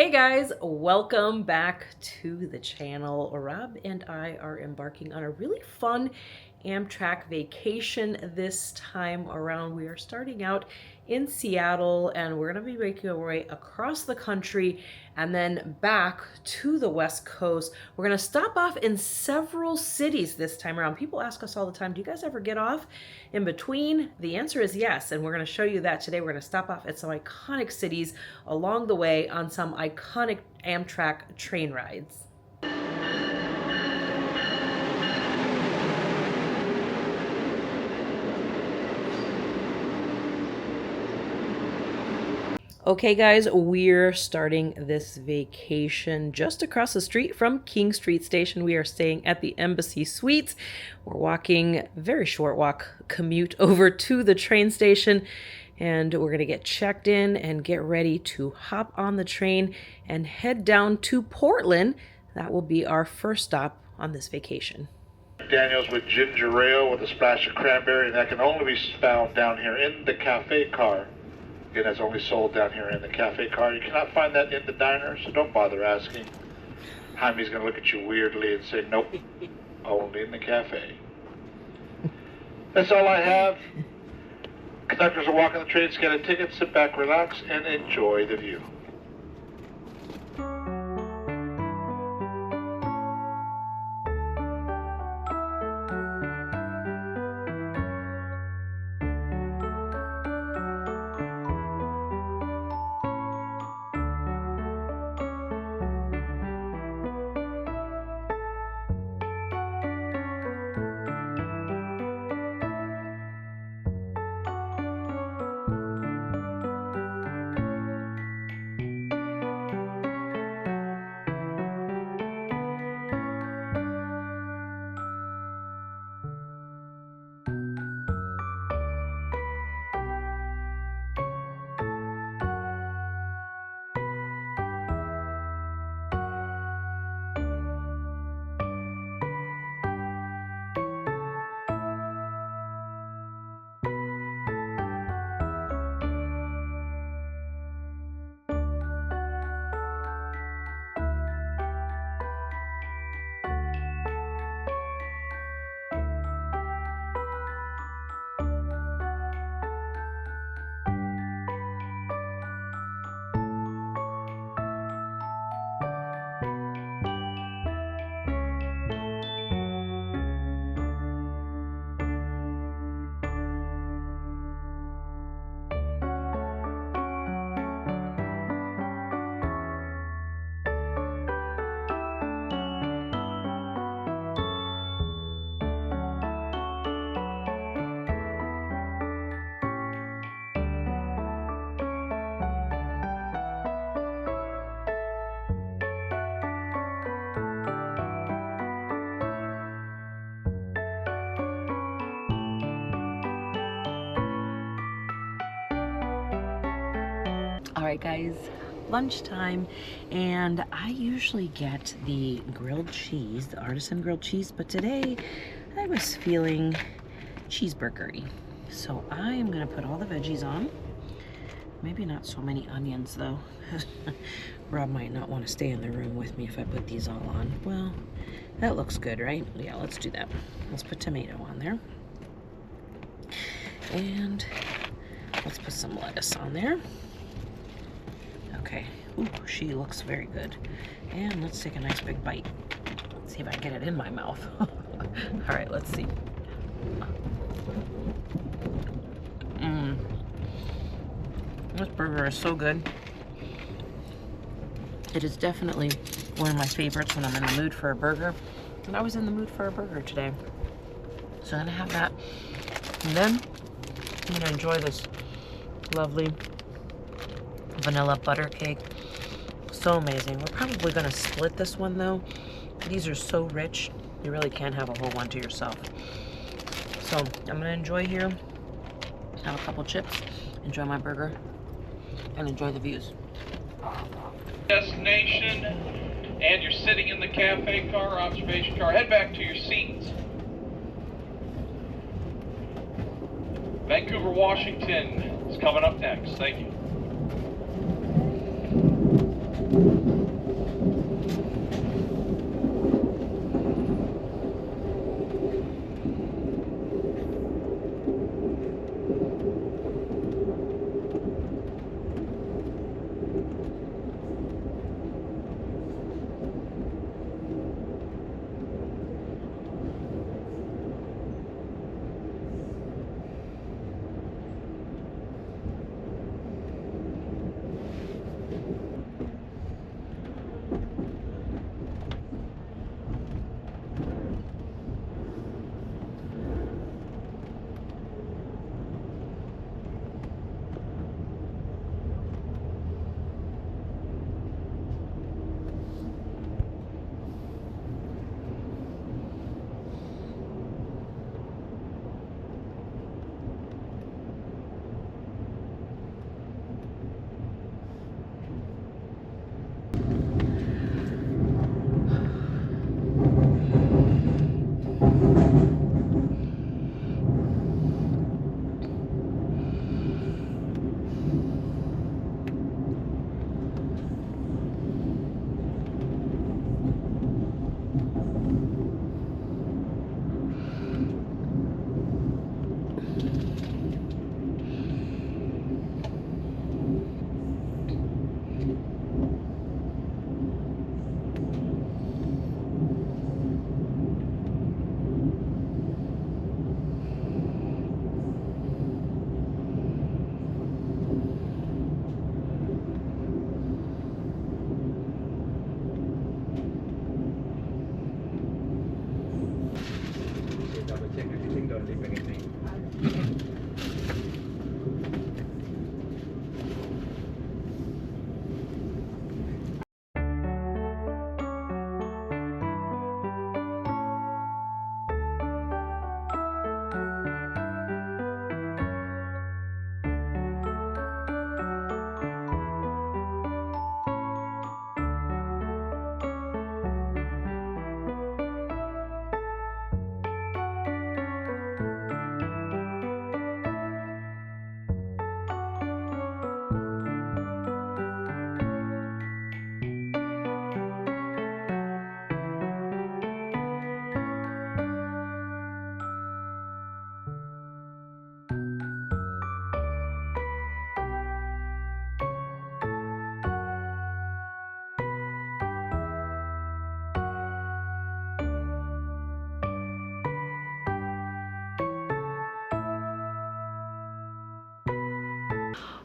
Hey guys, welcome back to the channel. Rob and I are embarking on a really fun Amtrak vacation this time around. We are starting out in Seattle and we're going to be making our way across the country and then back to the West Coast. We're going to stop off in several cities this time around. People ask us all the time, do you guys ever get off in between? The answer is yes, and we're going to show you that today. We're going to stop off at some iconic cities along the way on some iconic Amtrak train rides. Okay guys, we're starting this vacation just across the street from King Street Station. We are staying at the Embassy Suites. We're walking, very short walk commute over to the train station, and we're gonna get checked in and get ready to hop on the train and head down to Portland. That will be our first stop on this vacation. Daniels with ginger ale with a splash of cranberry, and that can only be found down here in the cafe car. It has only sold down here in the cafe car. You cannot find that in the diner, so don't bother asking. Jaime's going to look at you weirdly and say, nope, only in the cafe. That's all I have. Conductors are walking the train, scanning tickets. Sit back, relax, and enjoy the view. All right guys, lunchtime, and I usually get the grilled cheese, the artisan grilled cheese, but today I was feeling cheeseburgery. So I am gonna put all the veggies on. Maybe not so many onions though. Rob might not want to stay in the room with me if I put these all on. Well, that looks good, right? Yeah, let's do that. Let's put tomato on there. And let's put some lettuce on there. Okay, ooh, she looks very good. And let's take a nice big bite. Let's see if I can get it in my mouth. All right, let's see. This burger is so good. It is definitely one of my favorites when I'm in the mood for a burger. And I was in the mood for a burger today. So I'm gonna have that. And then I'm gonna enjoy this lovely vanilla butter cake. So amazing. We're probably gonna split this one though. These are so rich, you really can't have a whole one to yourself. So I'm gonna enjoy here, have a couple chips, enjoy my burger, and enjoy the views. Destination, and you're sitting in the cafe car, observation car. Head back to your seats. Vancouver, Washington is coming up next. Thank you.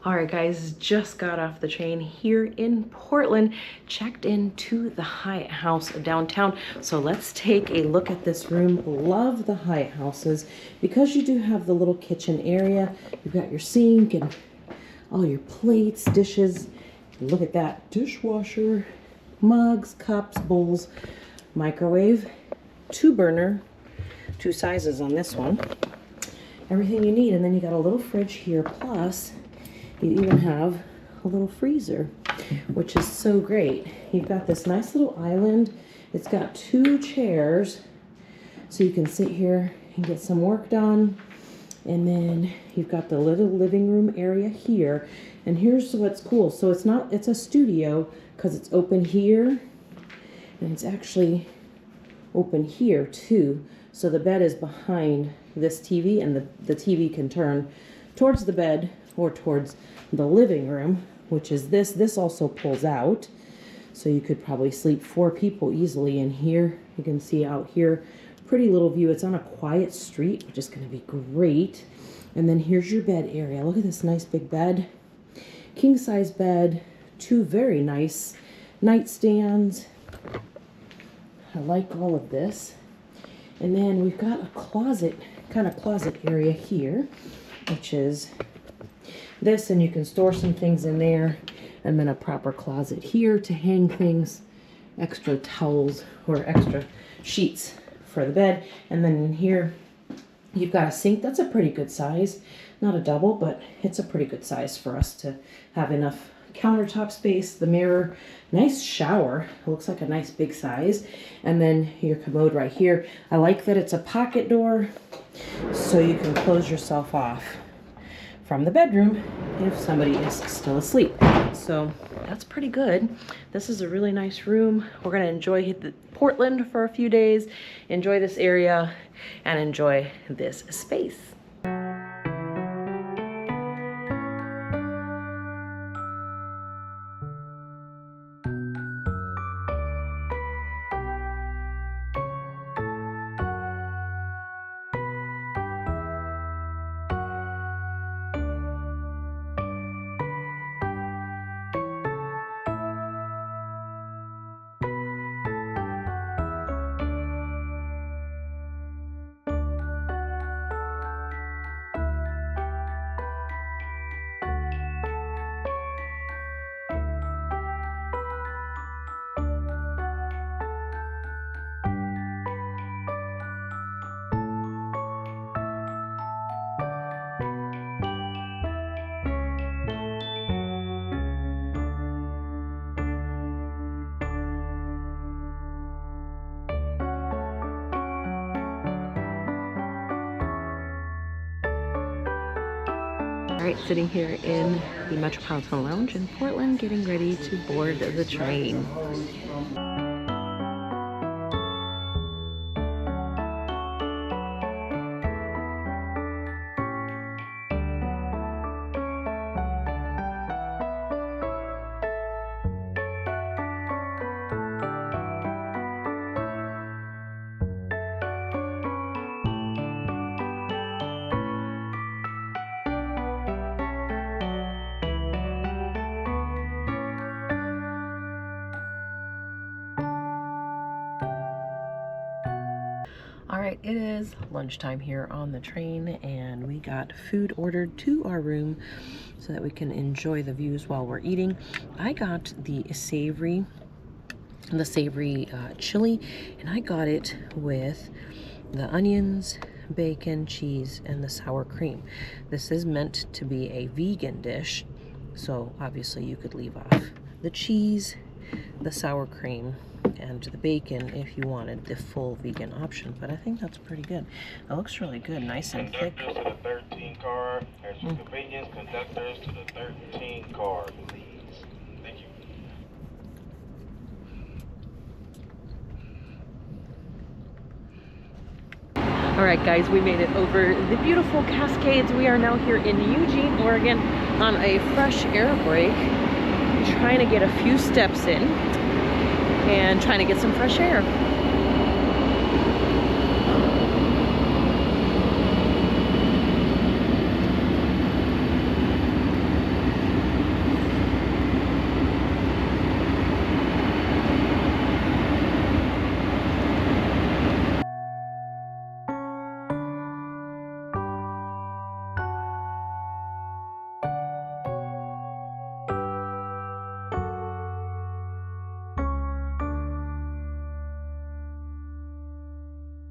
All right, guys, just got off the train here in Portland, checked into the Hyatt House downtown. So let's take a look at this room. Love the Hyatt Houses because you do have the little kitchen area. You've got your sink and all your plates, dishes. Look at that dishwasher, mugs, cups, bowls, microwave, 2-burner, 2 sizes on this one. Everything you need. And then you got a little fridge here, plus you even have a little freezer, which is so great. You've got this nice little island. It's got 2 chairs, so you can sit here and get some work done. And then you've got the little living room area here. And here's what's cool. So it's a studio because it's open here, and it's actually open here too. So the bed is behind this TV, and the TV can turn towards the bed or towards the living room, which is this. This also pulls out, so you could probably sleep 4 people easily in here. You can see out here, pretty little view. It's on a quiet street, which is going to be great. And then here's your bed area. Look at this nice big bed, king size bed, 2 very nice nightstands. I like all of this. And then we've got a closet, kind of closet area here, which is this, and you can store some things in there. And then a proper closet here to hang things, extra towels or extra sheets for the bed. And then in here, you've got a sink. That's a pretty good size. Not a double, but it's a pretty good size for us to have enough countertop space. The mirror, nice shower. It looks like a nice big size. And then your commode right here. I like that it's a pocket door, so you can close yourself off from the bedroom if somebody is still asleep. So that's pretty good. This is a really nice room. We're gonna enjoy Portland for a few days, enjoy this area, and enjoy this space. All right, sitting here in the Metropolitan Lounge in Portland, getting ready to board the train. All right, it is lunchtime here on the train, and we got food ordered to our room so that we can enjoy the views while we're eating. I got the savory chili, and I got it with the onions, bacon, cheese, and the sour cream. This is meant to be a vegan dish, so obviously you could leave off the cheese, the sour cream, and the bacon if you wanted the full vegan option, but I think that's pretty good. It looks really good, nice and thick. Conductors to the 13 car. There's your convenience. Conductors to the 13 car, please. Thank you. All right, guys, we made it over the beautiful Cascades. We are now here in Eugene, Oregon on a fresh air break, trying to get a few steps in and trying to get some fresh air.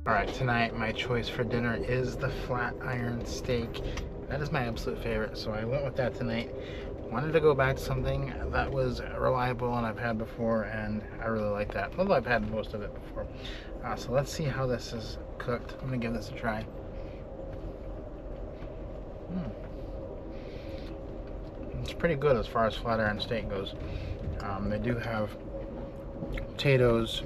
Alright, tonight my choice for dinner is the flat iron steak. That is my absolute favorite, so I went with that tonight. Wanted to go back to something that was reliable and I've had before, and I really like that. Although I've had most of it before. So let's see how this is cooked. I'm going to give this a try. It's pretty good as far as flat iron steak goes. They do have potatoes,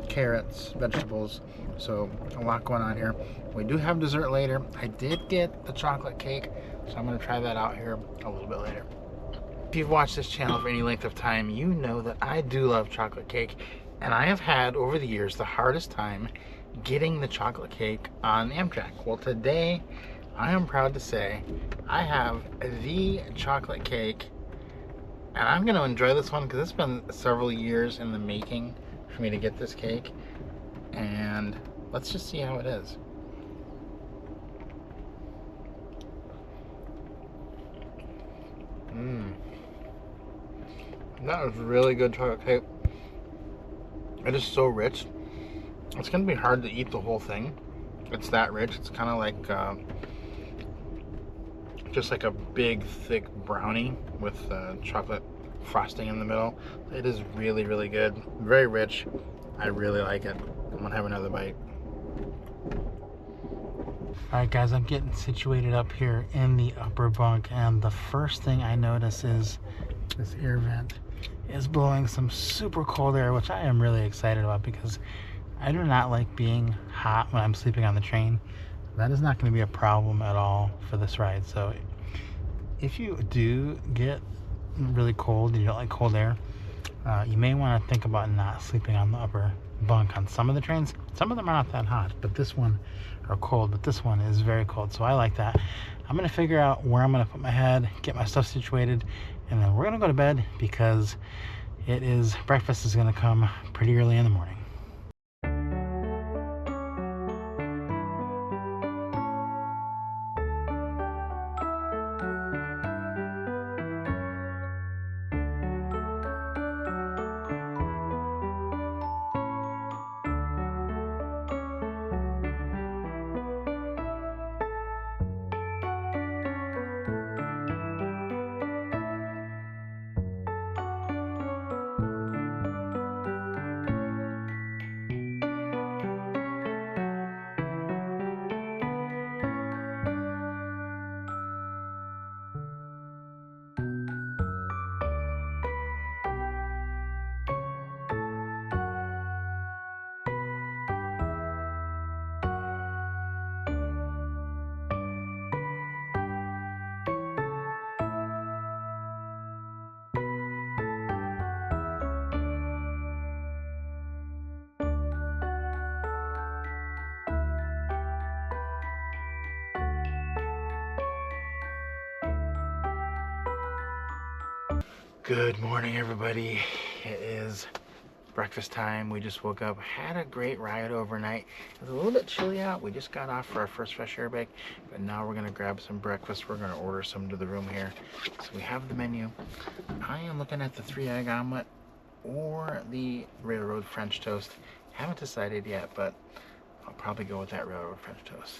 carrots, vegetables, so a lot going on here. We do have dessert later. I did get the chocolate cake, so I'm going to try that out here a little bit later. If you've watched this channel for any length of time, you know that I do love chocolate cake, and I have had over the years the hardest time getting the chocolate cake on Amtrak. Well, today I am proud to say I have the chocolate cake, and I'm going to enjoy this one because it's been several years in the making for me to get this cake, and let's just see how it is. That was really good chocolate cake. It is so rich. It's gonna be hard to eat the whole thing. It's that rich. It's kind of like just like a big thick brownie with chocolate frosting in the middle. It is really, really good. Very rich. I really like it. I'm gonna have another bite. Alright guys, I'm getting situated up here in the upper bunk, and the first thing I notice is This air vent is blowing some super cold air, which I am really excited about because I do not like being hot when I'm sleeping on the train. That is not going to be a problem at all for this ride. So if you do get really cold and you don't like cold air, you may want to think about not sleeping on the upper bunk on some of the trains. Some of them are not that hot, but this one are cold, but this one is very cold, so I like that. I'm going to figure out where I'm going to put my head, get my stuff situated, and then we're going to go to bed because breakfast is going to come pretty early in the morning. Good morning, everybody. It is breakfast time. We just woke up, had a great ride overnight. It was a little bit chilly out. We just got off for our first fresh air break, but now we're gonna grab some breakfast. We're gonna order some to the room here. So we have the menu. I am looking at the 3-egg omelet or the railroad French toast. Haven't decided yet, but I'll probably go with that railroad French toast.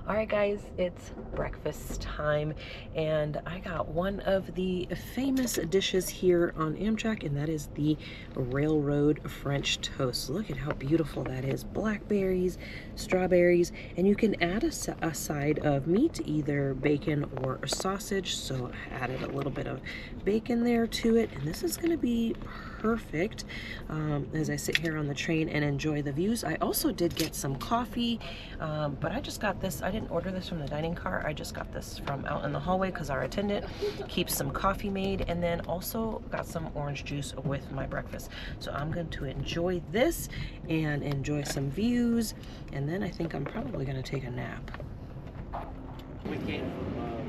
All right, guys, it's breakfast time, and I got one of the famous dishes here on Amtrak, and that is the railroad French toast. Look at how beautiful that is. Blackberries, strawberries, and you can add a side of meat, either bacon or a sausage. So I added a little bit of bacon there to it, and this is going to be perfect as I sit here on the train and enjoy the views. I also did get some coffee, but I just got this. I didn't order this from the dining car. I just got this from out in the hallway because our attendant keeps some coffee made, and then also got some orange juice with my breakfast. So I'm going to enjoy this and enjoy some views, and then I think I'm probably going to take a nap. We came from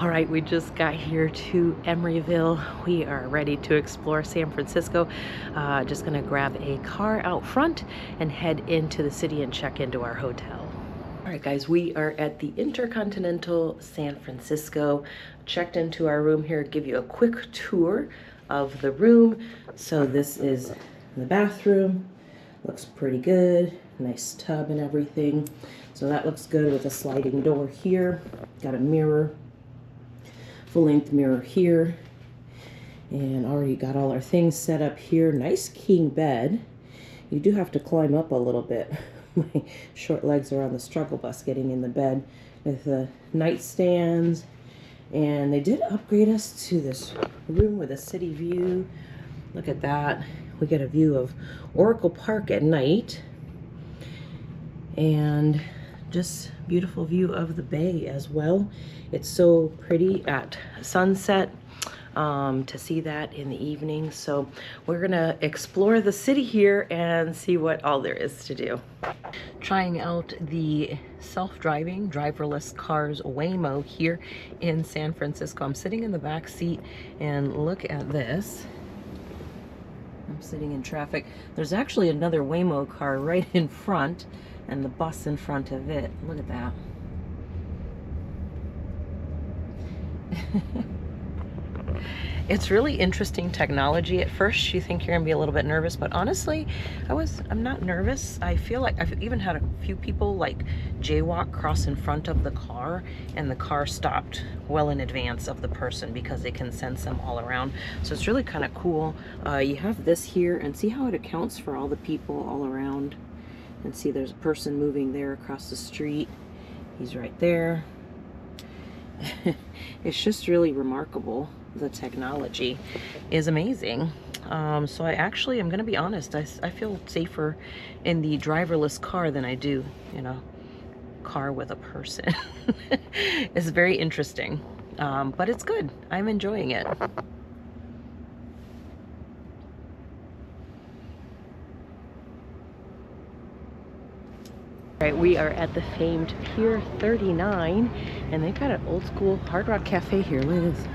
All right, we just got here to Emeryville. We are ready to explore San Francisco. Just gonna grab a car out front and head into the city and check into our hotel. All right, guys, we are at the Intercontinental San Francisco. Checked into our room here, give you a quick tour of the room. So this is the bathroom. Looks pretty good. Nice tub and everything. So that looks good with a sliding door here. Got a mirror. Full-length mirror here, and already got all our things set up here. Nice king bed. You do have to climb up a little bit. My short legs are on the struggle bus getting in the bed, with the nightstands, and they did upgrade us to this room with a city view. Look at that. We get a view of Oracle Park at night, and just beautiful view of the bay as well. It's so pretty at sunset to see that in the evening. So we're gonna explore the city here and see what all there is to do. Trying out the self-driving driverless cars Waymo here in San Francisco. I'm sitting in the back seat and look at this. I'm sitting in traffic. There's actually another Waymo car right in front and the bus in front of it. Look at that. It's really interesting technology. At first you think you're gonna be a little bit nervous, but honestly, I'm not nervous. I feel like I've even had a few people like jaywalk cross in front of the car, and the car stopped well in advance of the person because it can sense them all around. So it's really kind of cool. You have this here, and see how it accounts for all the people all around. And see there's a person moving there across the street. He's right there. It's just really remarkable. The technology is amazing. So I actually, I'm gonna be honest, I feel safer in the driverless car than I do in a car with a person. It's very interesting, but it's good. I'm enjoying it. All right, we are at the famed Pier 39, and they've got an old school Hard Rock Cafe here. Look at this.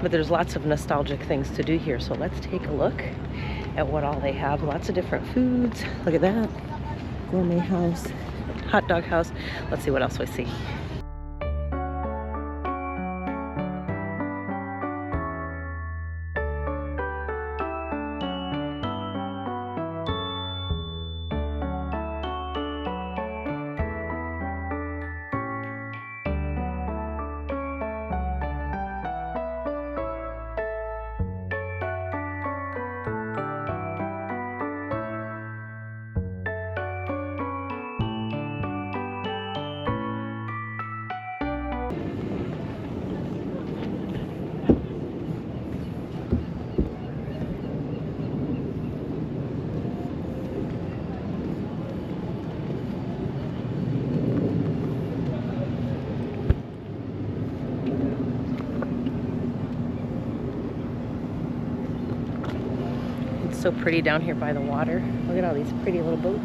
But there's lots of nostalgic things to do here, so let's take a look at what all they have. Lots of different foods. Look at that. Gourmet house, hot dog house. Let's see what else we see. So pretty down here by the water. Look at all these pretty little boats.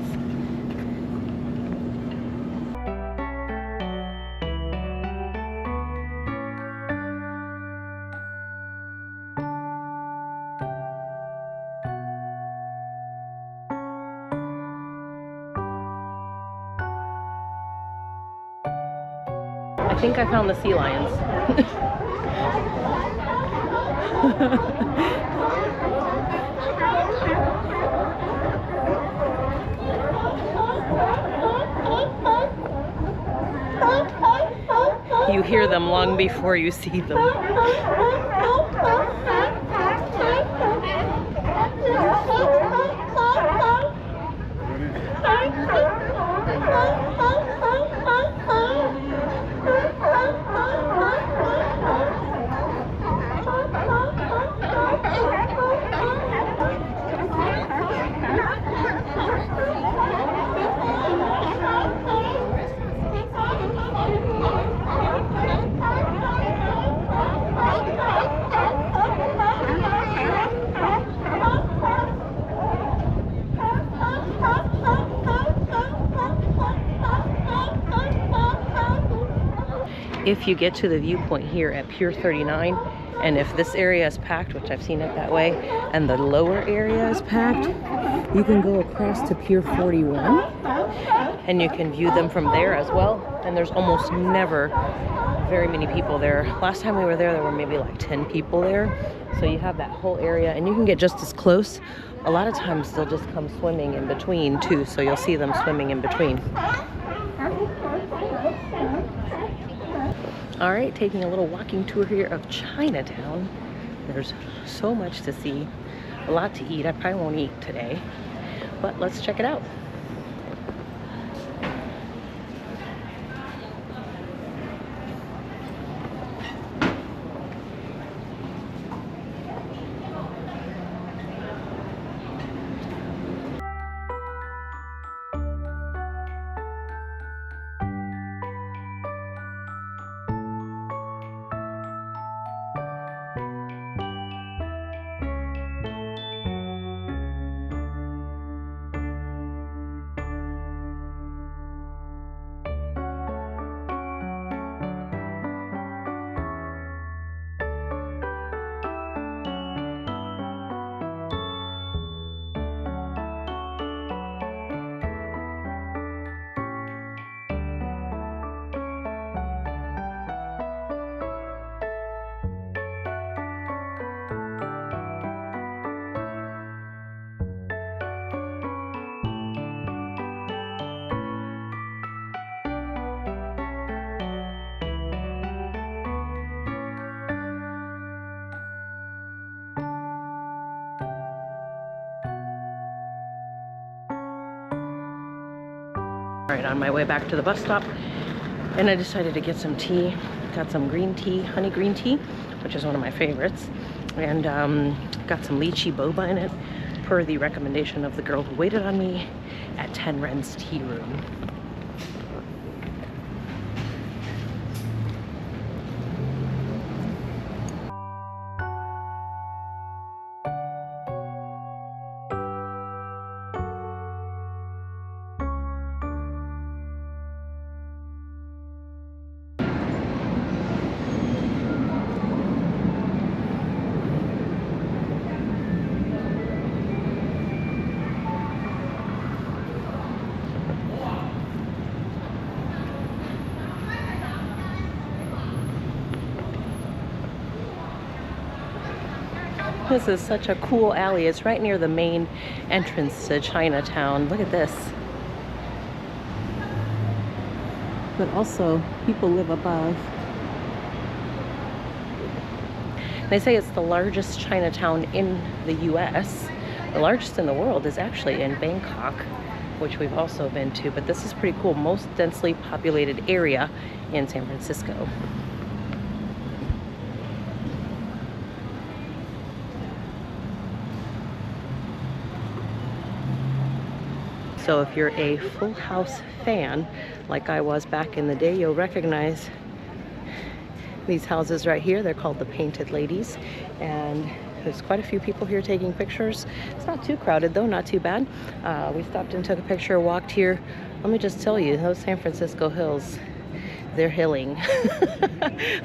I think I found the sea lions. You hear them long before you see them. If you get to the viewpoint here at Pier 39, and if this area is packed, which I've seen it that way, and the lower area is packed, you can go across to Pier 41 and you can view them from there as well. And there's almost never very many people there. Last time we were there were maybe like 10 people there. So you have that whole area, and you can get just as close. A lot of times they'll just come swimming in between too, so you'll see them swimming in between. All right, taking a little walking tour here of Chinatown. There's so much to see, a lot to eat. I probably won't eat today, but let's check it out. right, on my way back to the bus stop, and I decided to get some tea. Got some green tea, honey green tea, which is one of my favorites, and got some lychee boba in it, per the recommendation of the girl who waited on me at 10 Ren's Tea Room. This is such a cool alley. It's right near the main entrance to Chinatown. Look at this. But also, people live above. They say it's the largest Chinatown in the US. The largest in the world is actually in Bangkok, which we've also been to, but this is pretty cool. Most densely populated area in San Francisco. So if you're a Full House fan, like I was back in the day, you'll recognize these houses right here. They're called the Painted Ladies, and there's quite a few people here taking pictures. It's not too crowded though, not too bad. We stopped and took a picture, walked here. Let me just tell you, those San Francisco hills, they're hilling.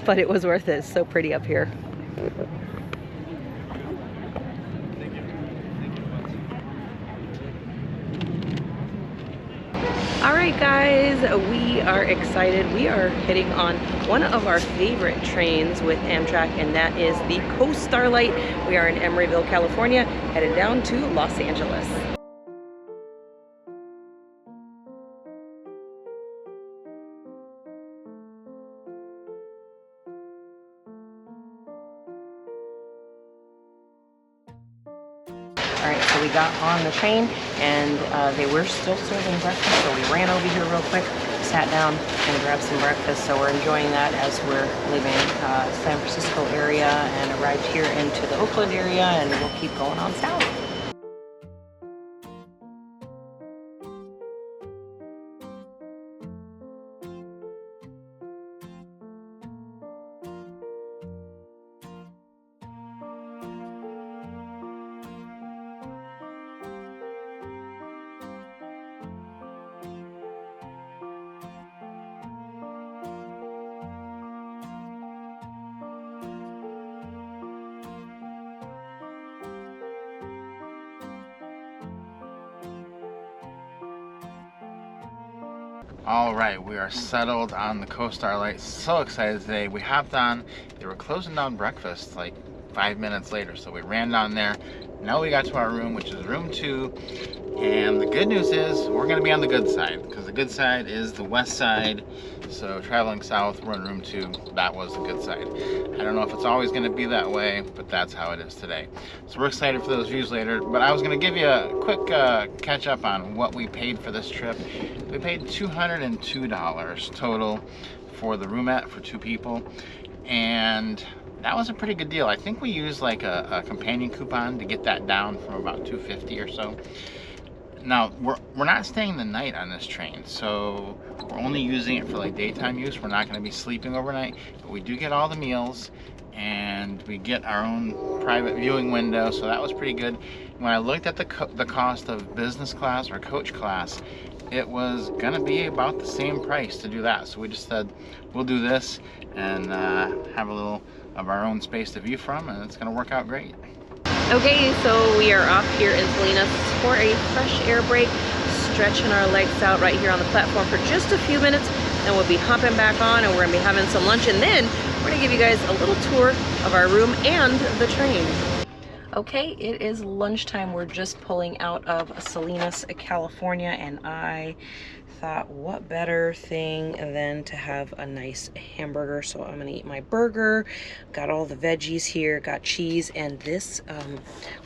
But it was worth it. It's so pretty up here. All right, guys, we are excited. We are heading on one of our favorite trains with Amtrak, and that is the Coast Starlight. We are in Emeryville, California, headed down to Los Angeles. All right, so we got on the train, and they were still serving breakfast, so we ran over here real quick, sat down, and grabbed some breakfast. So we're enjoying that as we're leaving San Francisco area and arrived here into the Oakland area, and we'll keep going on south. All right, we are settled on the Coast Starlight. So excited today. We hopped on. They were closing down breakfast like 5 minutes later, so we ran down there. Now we got to our room, which is room 2. And the good news is we're going to be on the good side, because the good side is the west side. So traveling south, we're in room 2. That was the good side. I don't know if it's always going to be that way, but that's how it is today. So we're excited for those views later. But I was going to give you a quick catch up on what we paid for this trip. We paid $202 total for the roomette for 2 people. And that was a pretty good deal. I think we used like a companion coupon to get that down from about $250 or so. Now, we're not staying the night on this train, so we're only using it for like daytime use. We're not going to be sleeping overnight, but we do get all the meals, and we get our own private viewing window, so that was pretty good. When I looked at the cost of business class or coach class, it was going to be about the same price to do that. So we just said, we'll do this and have a little of our own space to view from, and it's going to work out great. Okay, so we are off here in Salinas for a fresh air break, stretching our legs out right here on the platform for just a few minutes, and we'll be hopping back on, and we're gonna be having some lunch, and then we're gonna give you guys a little tour of our room and the train. Okay, it is lunchtime. We're just pulling out of Salinas, California, and I thought, what better thing than to have a nice hamburger? So I'm gonna eat my burger. Got all the veggies here, got cheese, and this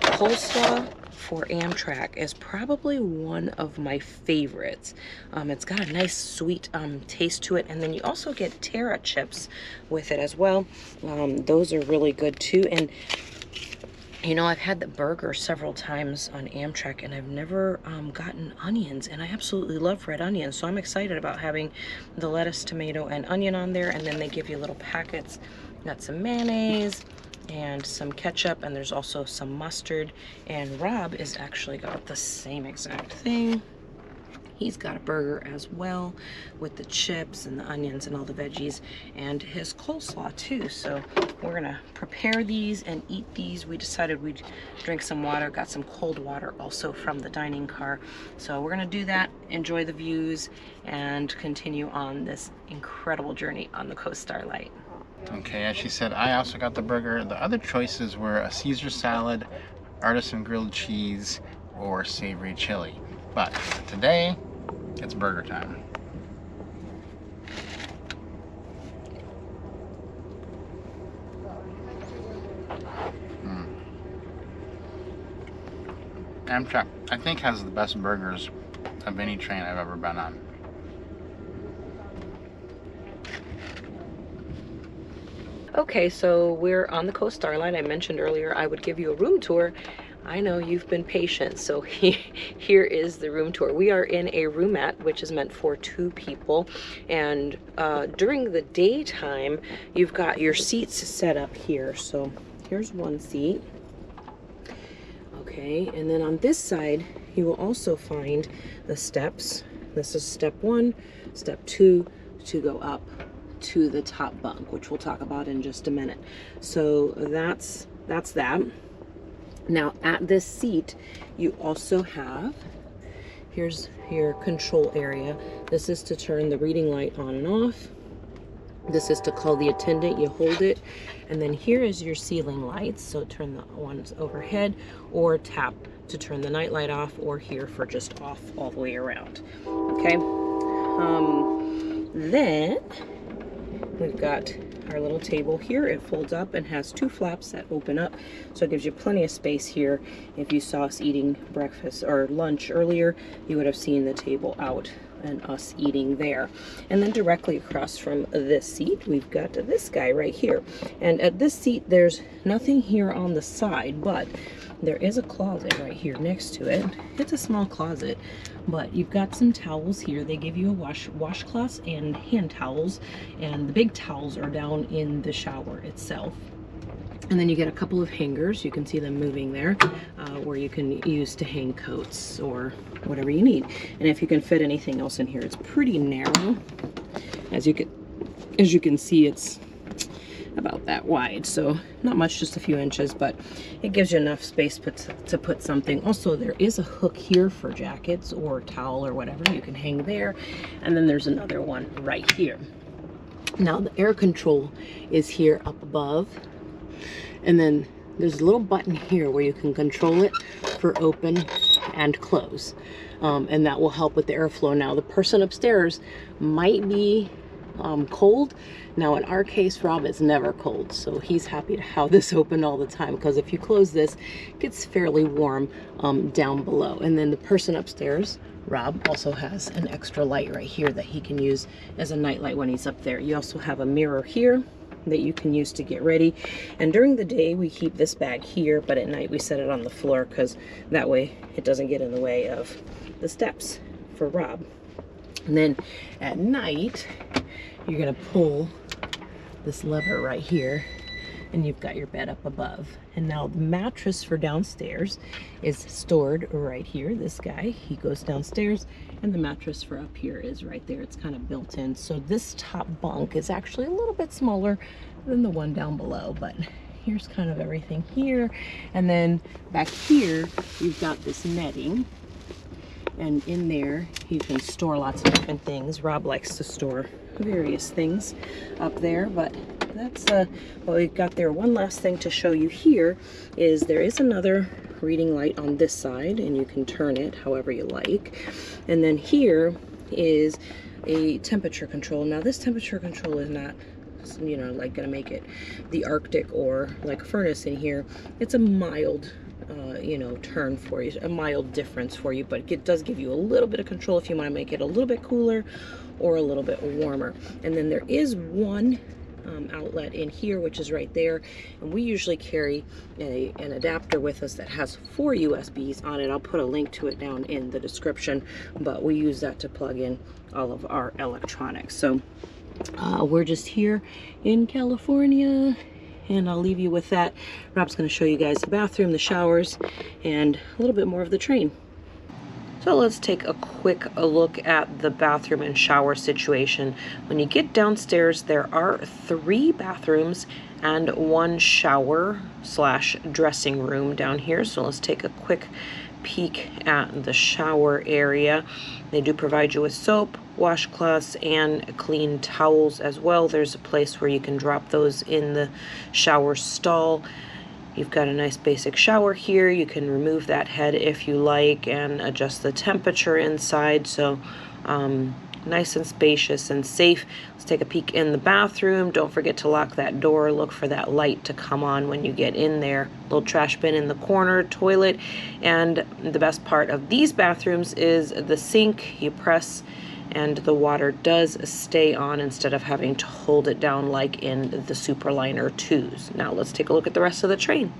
coleslaw for Amtrak is probably one of my favorites. It's got a nice sweet taste to it, and then you also get Terra chips with it as well. Those are really good too. And you know, I've had the burger several times on Amtrak, and I've never gotten onions, and I absolutely love red onions, so I'm excited about having the lettuce, tomato, and onion on there. And then they give you little packets. Got some mayonnaise and some ketchup, and there's also some mustard. And Rob is actually got the same exact thing. He's got a burger as well with the chips and the onions and all the veggies, and his coleslaw too. So we're gonna prepare these and eat these. We decided we'd drink some water, got some cold water also from the dining car. So we're gonna do that, enjoy the views, and continue on this incredible journey on the Coast Starlight. Okay, as she said, I also got the burger. The other choices were a Caesar salad, artisan grilled cheese, or savory chili. But today, it's burger time. Amtrak, I think, has the best burgers of any train I've ever been on. Okay, so we're on the Coast Starlight. I mentioned earlier I would give you a room tour. I know you've been patient, so here is the room tour. We are in a roomette, which is meant for 2 people, and during the daytime, you've got your seats set up here. So here's one seat. Okay, and then on this side, you will also find the steps. This is step 1, step 2 to go up to the top bunk, which we'll talk about in just a minute. So that's that. Now at this seat, you also have, here's your control area. This is to turn the reading light on and off. This is to call the attendant. You hold it, and then here is your ceiling lights. So turn the ones overhead, or tap to turn the night light off, or here for just off all the way around. Okay. Then we've got our little table here. It folds up and has 2 flaps that open up, so it gives you plenty of space here. If you saw us eating breakfast or lunch earlier, you would have seen the table out and us eating there. And then directly across from this seat, we've got this guy right here. And at this seat, there's nothing here on the side, but there is a closet right here next to it. It's a small closet, but you've got some towels here. They give you a washcloths and hand towels, and the big towels are down in the shower itself. And then you get a couple of hangers. You can see them moving there, where you can use to hang coats or whatever you need. And if you can fit anything else in here, it's pretty narrow. As you can see, it's about that wide, so not much, just a few inches, but it gives you enough space to put something. Also, there is a hook here for jackets or towel or whatever you can hang there, and then there's another one right here. Now the air control is here up above, and then there's a little button here where you can control it for open and close, and that will help with the airflow. Now the person upstairs might be cold. Now in our case, Rob is never cold, so he's happy to have this open all the time, because if you close this, it gets fairly warm down below. And then the person upstairs, Rob, also has an extra light right here that he can use as a night light when he's up there. You also have a mirror here that you can use to get ready. And during the day, we keep this bag here, but at night we set it on the floor, because that way it doesn't get in the way of the steps for Rob. And then at night, you're gonna pull this lever right here, and you've got your bed up above. And now the mattress for downstairs is stored right here. This guy, he goes downstairs, and the mattress for up here is right there. It's kind of built in. So this top bunk is actually a little bit smaller than the one down below, but here's kind of everything here. And then back here, you've got this netting, and in there you can store lots of different things. Rob likes to store various things up there, but that's what we've got there. One last thing to show you here is there is another reading light on this side, and you can turn it however you like. And then here is a temperature control. Now this temperature control is not, you know, like gonna make it the Arctic or like a furnace in here. It's a mild you know, turn for you, a mild difference for you, but it does give you a little bit of control if you want to make it a little bit cooler or a little bit warmer. And then there is one outlet in here, which is right there, and we usually carry an adapter with us that has 4 USBs on it. I'll put a link to it down in the description, but we use that to plug in all of our electronics. So we're just here in California, and I'll leave you with that. Rob's going to show you guys the bathroom, the showers, and a little bit more of the train. So let's take a quick look at the bathroom and shower situation. When you get downstairs, there are 3 bathrooms and 1 shower slash dressing room down here. So let's take a quick peek at the shower area. They do provide you with soap, washcloths, and clean towels as well. There's a place where you can drop those in the shower stall. You've got a nice basic shower here. You can remove that head if you like and adjust the temperature inside. So nice and spacious and safe. Let's take a peek in the bathroom. Don't forget to lock that door. Look for that light to come on when you get in there. Little trash bin in the corner, toilet, and the best part of these bathrooms is the sink. You press and the water does stay on instead of having to hold it down like in the Superliner 2s. Now let's take a look at the rest of the train.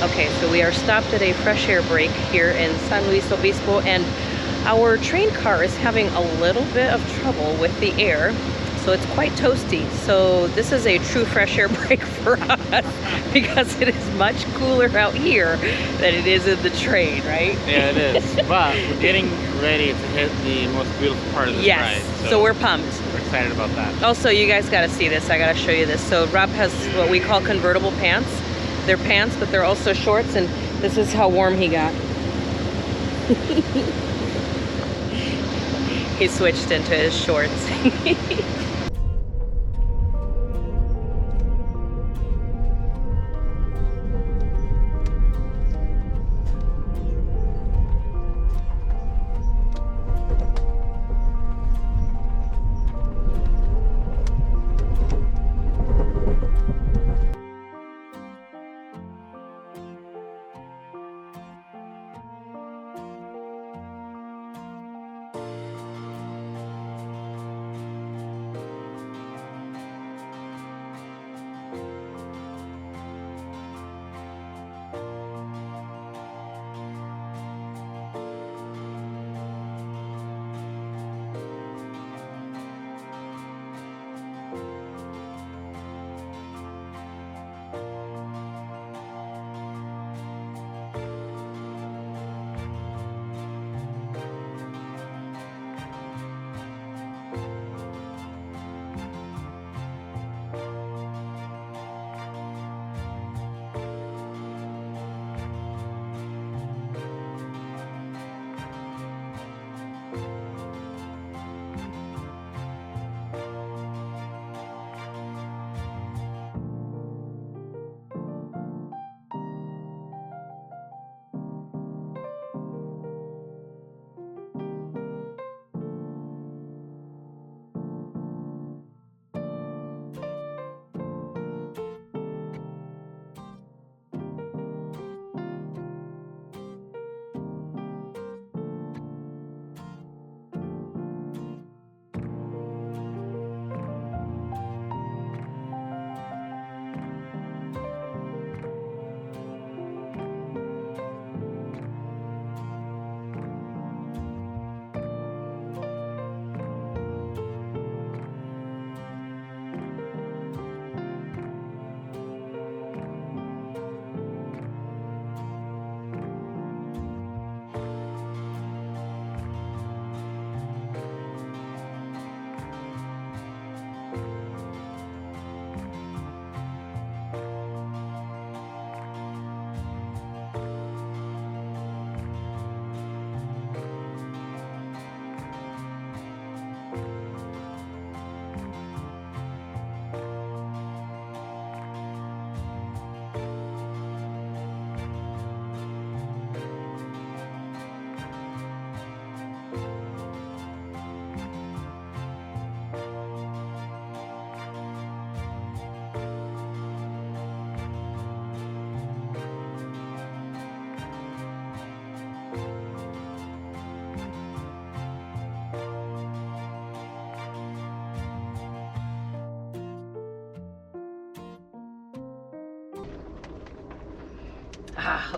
Okay, so we are stopped at a fresh air break here in San Luis Obispo, and our train car is having a little bit of trouble with the air, so it's quite toasty. So this is a true fresh air break for us because it is much cooler out here than it is in the train, right? Yeah, it is. But we're getting ready to hit the most beautiful part of this yes, ride. so we're pumped. We're excited about that. Also, you guys got to see this. I got to show you this. So Rob has what we call convertible pants. They're pants, but they're also shorts, and this is how warm he got. He switched into his shorts.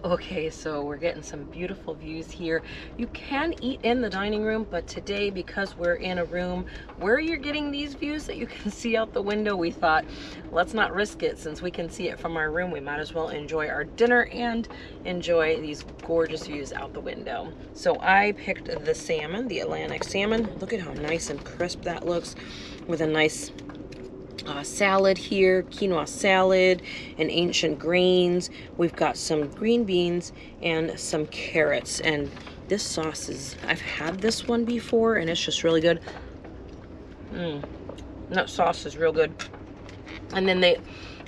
Okay, so we're getting some beautiful views here. You can eat in the dining room, but today, because we're in a room where you're getting these views that you can see out the window, we thought, let's not risk it. Since we can see it from our room, we might as well enjoy our dinner and enjoy these gorgeous views out the window. So I picked the salmon, the Atlantic salmon. Look at how nice and crisp that looks, with a nice salad here, quinoa salad and ancient grains. We've got some green beans and some carrots, and this sauce is, I've had this one before and it's just really good. That sauce is real good. And then they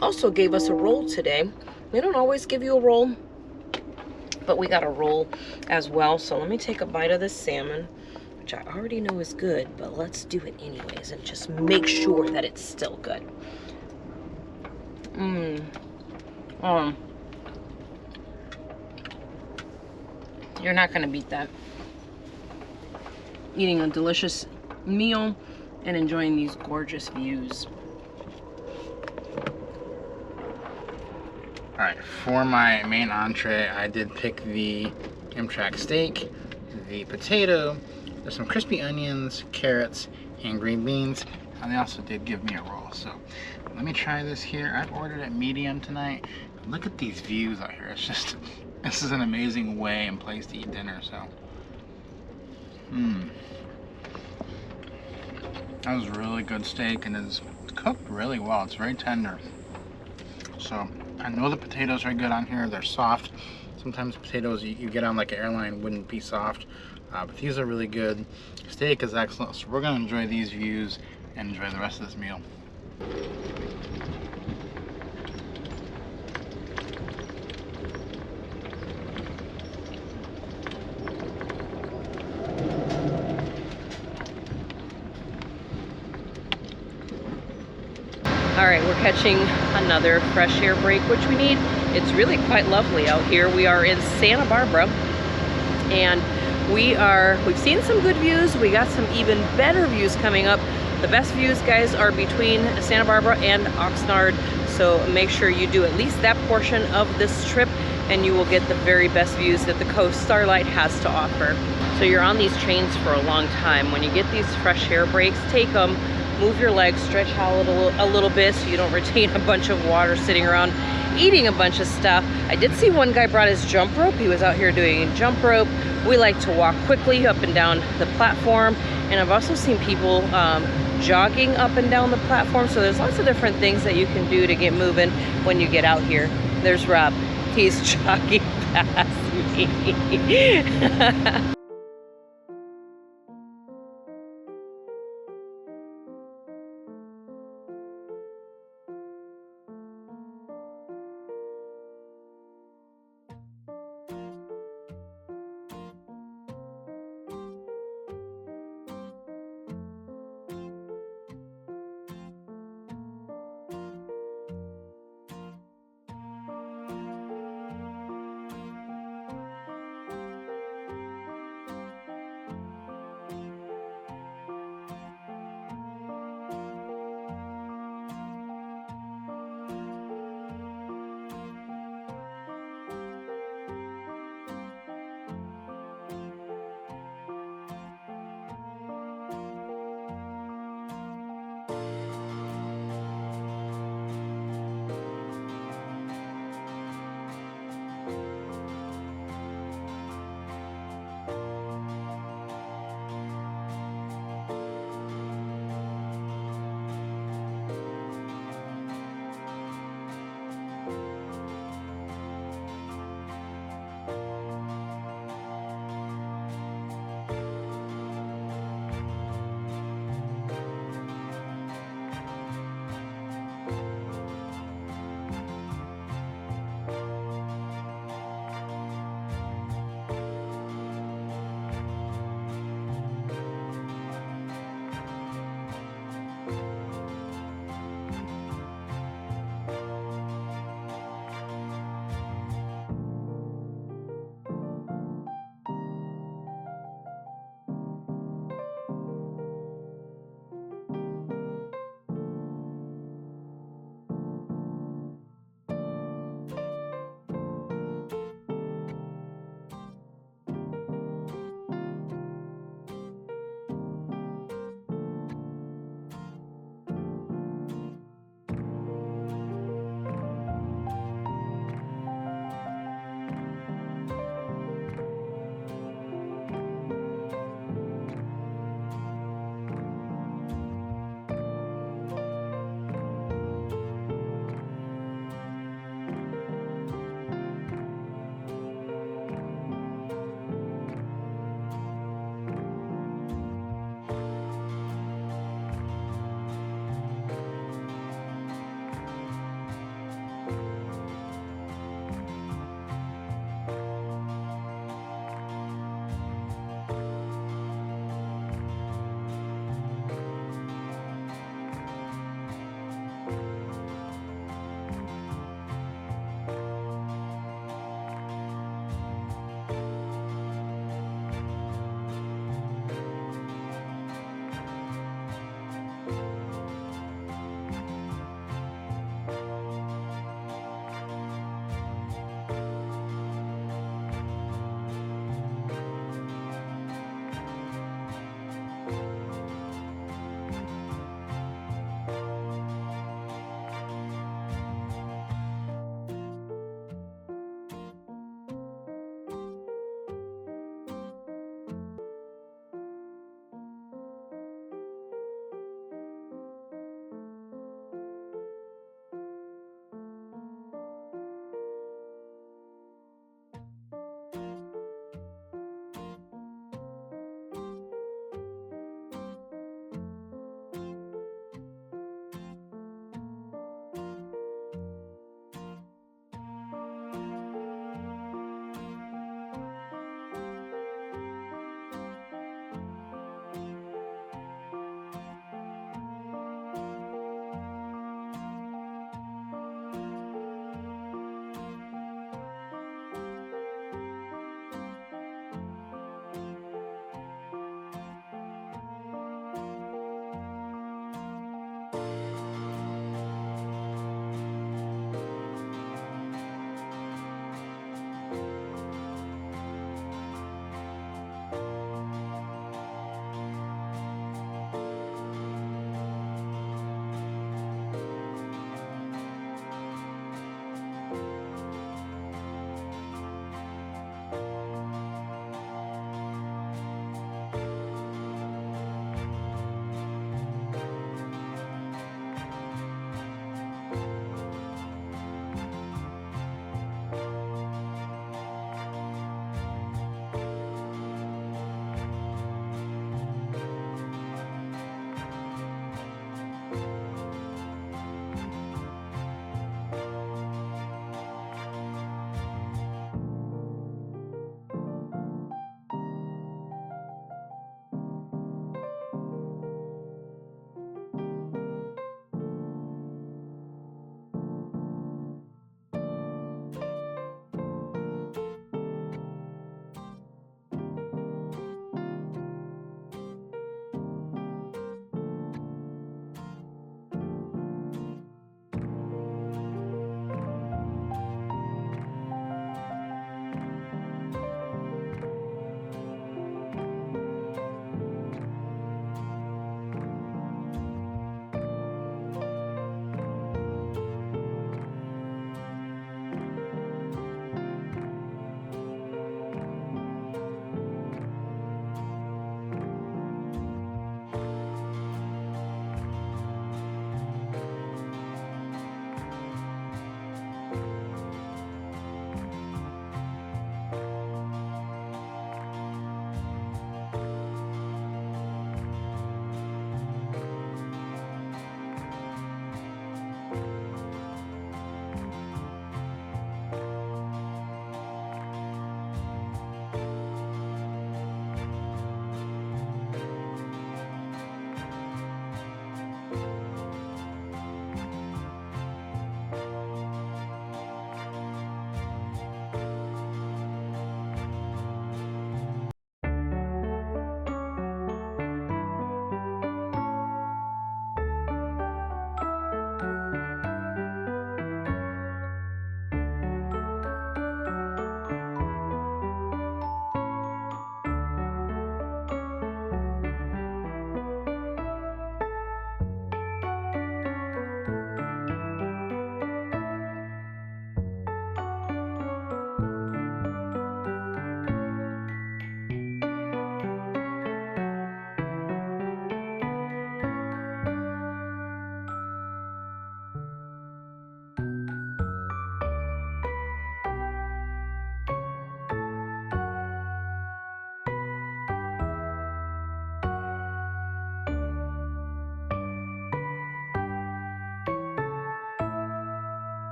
also gave us a roll today. They don't always give you a roll, but we got a roll as well. So let me take a bite of this salmon, which I already know is good, but let's do it anyways and just make sure that it's still good. You're not gonna beat that. Eating a delicious meal and enjoying these gorgeous views. All right, for my main entree, I did pick the Amtrak steak, the potato. There's some crispy onions, carrots, and green beans. And they also did give me a roll. So let me try this here. I've ordered it medium tonight. Look at these views out here. It's just, this is an amazing way and place to eat dinner. So, that was really good steak, and it's cooked really well. It's very tender. So I know the potatoes are good on here. They're soft. Sometimes potatoes you get on like an airline wouldn't be soft. But these are really good. Steak is excellent, so we're gonna enjoy these views and enjoy the rest of this meal. All right, we're catching another fresh air break, which we need. It's really quite lovely out here. We are in Santa Barbara, and we've seen some good views. We got some even better views coming up. The best views, guys, are between Santa Barbara and Oxnard, so make sure you do at least that portion of this trip and you will get the very best views that the Coast Starlight has to offer. So you're on these trains for a long time. When you get these fresh air breaks, take them, move your legs, stretch out a little bit so you don't retain a bunch of water sitting around eating a bunch of stuff. I did see one guy brought his jump rope. He was out here doing a jump rope. We like to walk quickly up and down the platform, and I've also seen people jogging up and down the platform. So there's lots of different things that you can do to get moving when you get out here. There's Rob. He's jogging past me.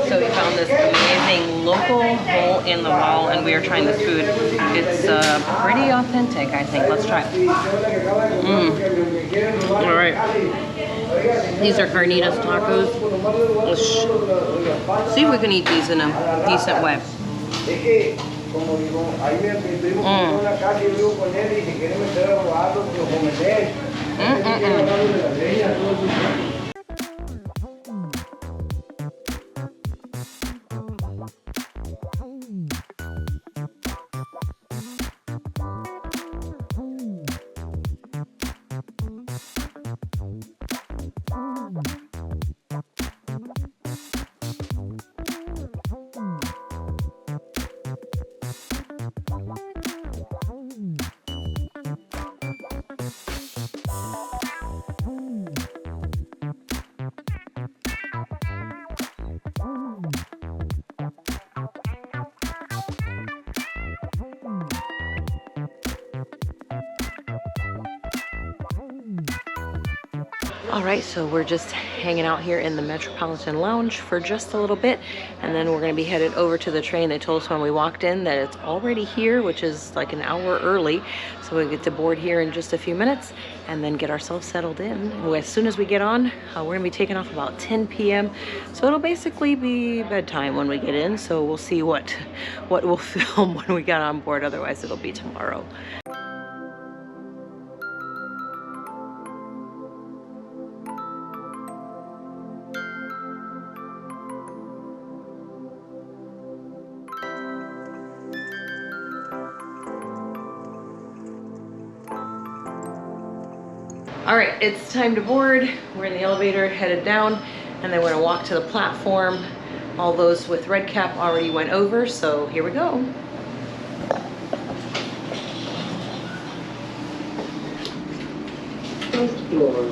So we found this amazing local hole in the wall, and we are trying this food. It's pretty authentic, I think. Let's try it. All right. These are carnitas tacos. Let's see if we can eat these in a decent way. All right, so we're just hanging out here in the Metropolitan Lounge for just a little bit, and then we're gonna be headed over to the train. They told us when we walked in that it's already here, which is like an hour early. So we get to board here in just a few minutes and then get ourselves settled in. As soon as we get on, we're gonna be taking off about 10 p.m. So it'll basically be bedtime when we get in. So we'll see what we'll film when we get on board. Otherwise it'll be tomorrow. All right, it's time to board. We're in the elevator, headed down, and then we're gonna walk to the platform. All those with red cap already went over, so here we go. First floor.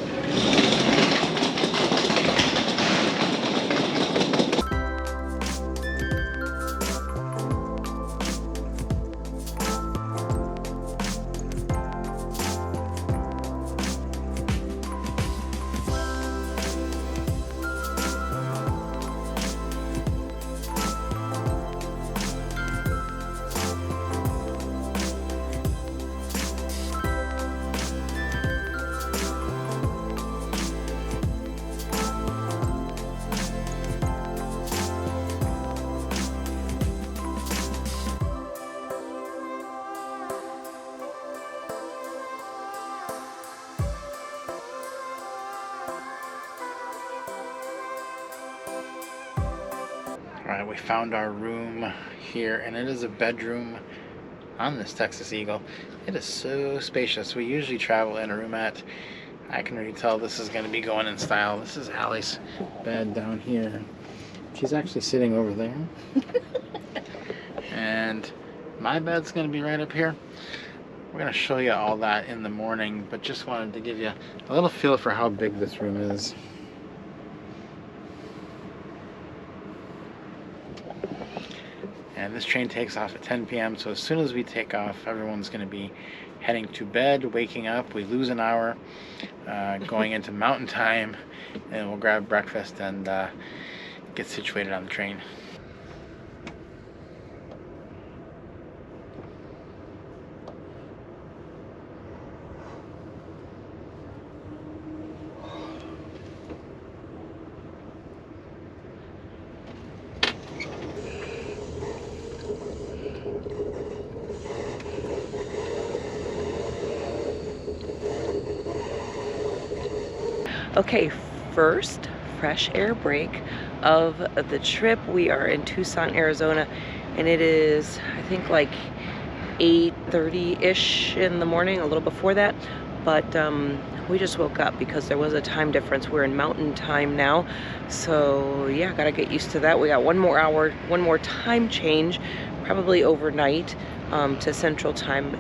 Alright, we found our room here, and it is a bedroom on this Texas Eagle. It is so spacious. We usually travel in a roomette. I can already tell this is going to be going in style. This is Allie's bed down here. She's actually sitting over there. And my bed's going to be right up here. We're going to show you all that in the morning, but just wanted to give you a little feel for how big this room is. And this train takes off at 10 p.m. So as soon as we take off, everyone's going to be heading to bed, waking up. We lose an hour going into mountain time, and we'll grab breakfast and get situated on the train. Okay, first fresh air break of the trip. We are in Tucson, Arizona, and it is, I think, like 8:30-ish in the morning, a little before that. But we just woke up because there was a time difference. We're in mountain time now. So yeah, gotta get used to that. We got one more hour, one more time change, probably overnight to Central Time.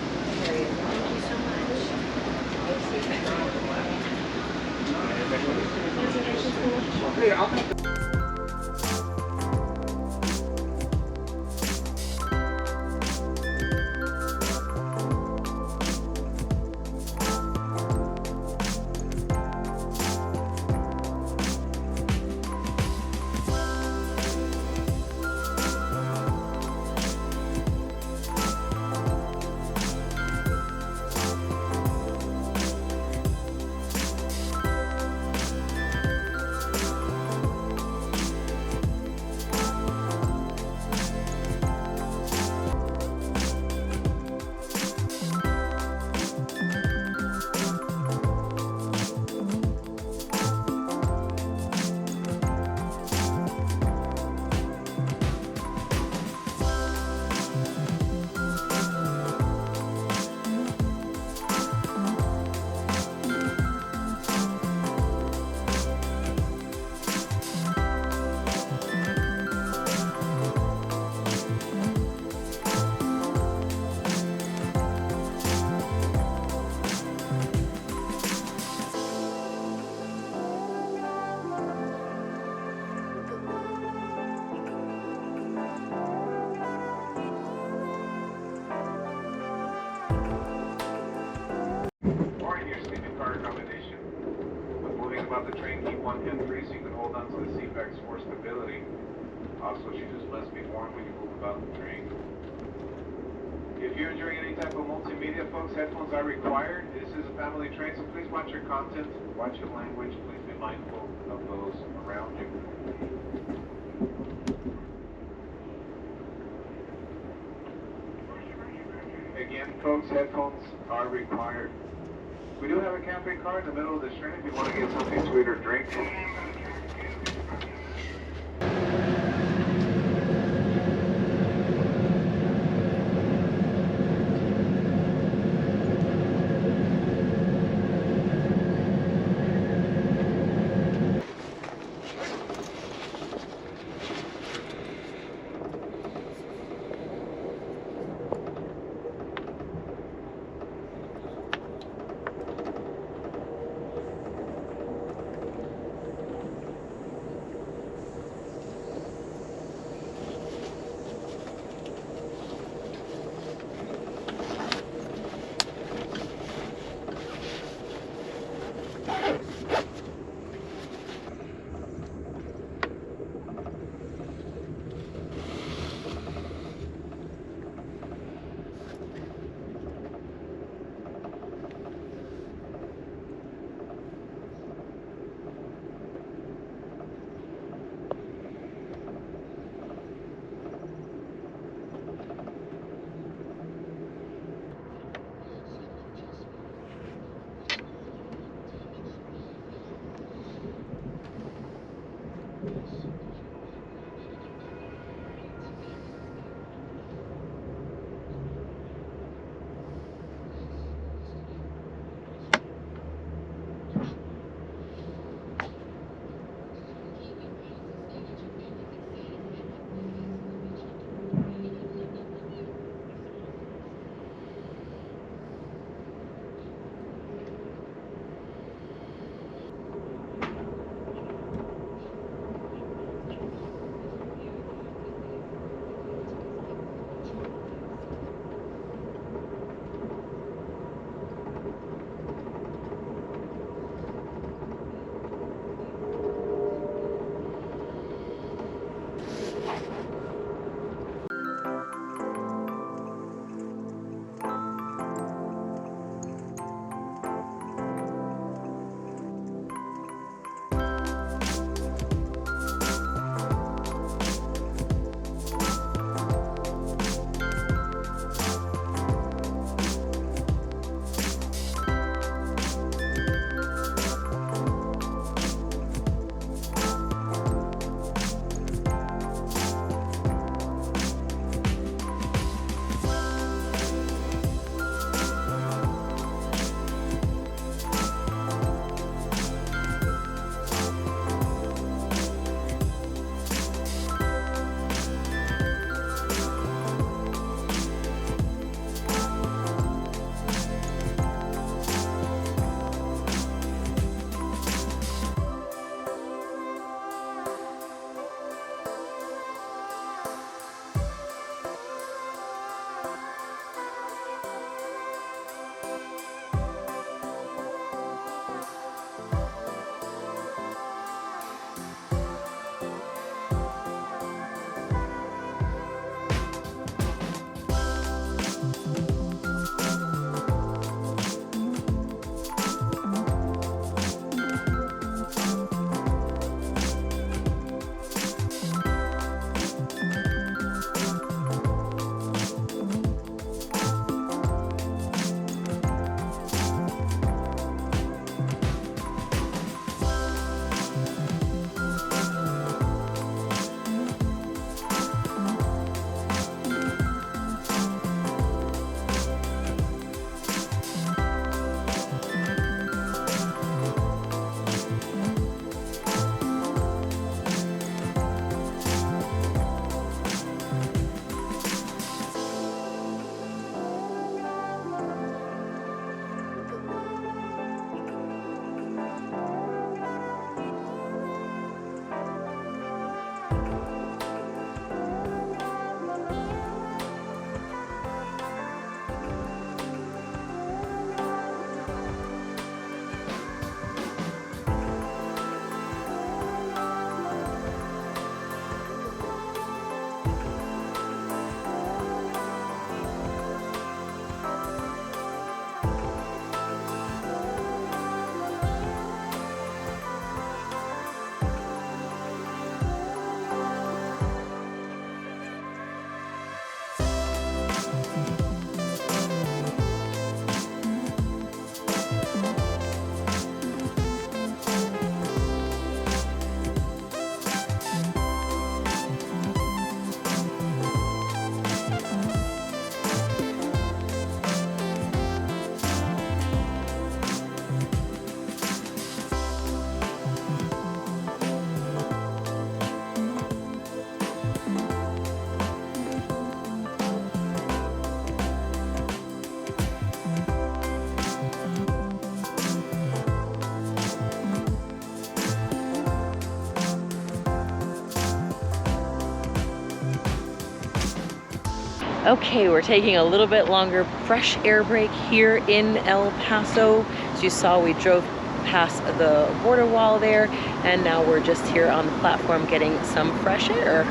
about the train, keep one hand free so you can hold onto the seat backs for stability. Also, shoes must be worn when you move about the train. If you're enjoying any type of multimedia, folks, headphones are required. This is a family train, so please watch your content, watch your language. Please be mindful of those around you. Again, folks, headphones are required. We do have a cafe car in the middle of the train if you want to get something to eat or drink. Okay, we're taking a little bit longer fresh air break here in El Paso. As you saw, we drove past the border wall there, and now we're just here on the platform getting some fresh air.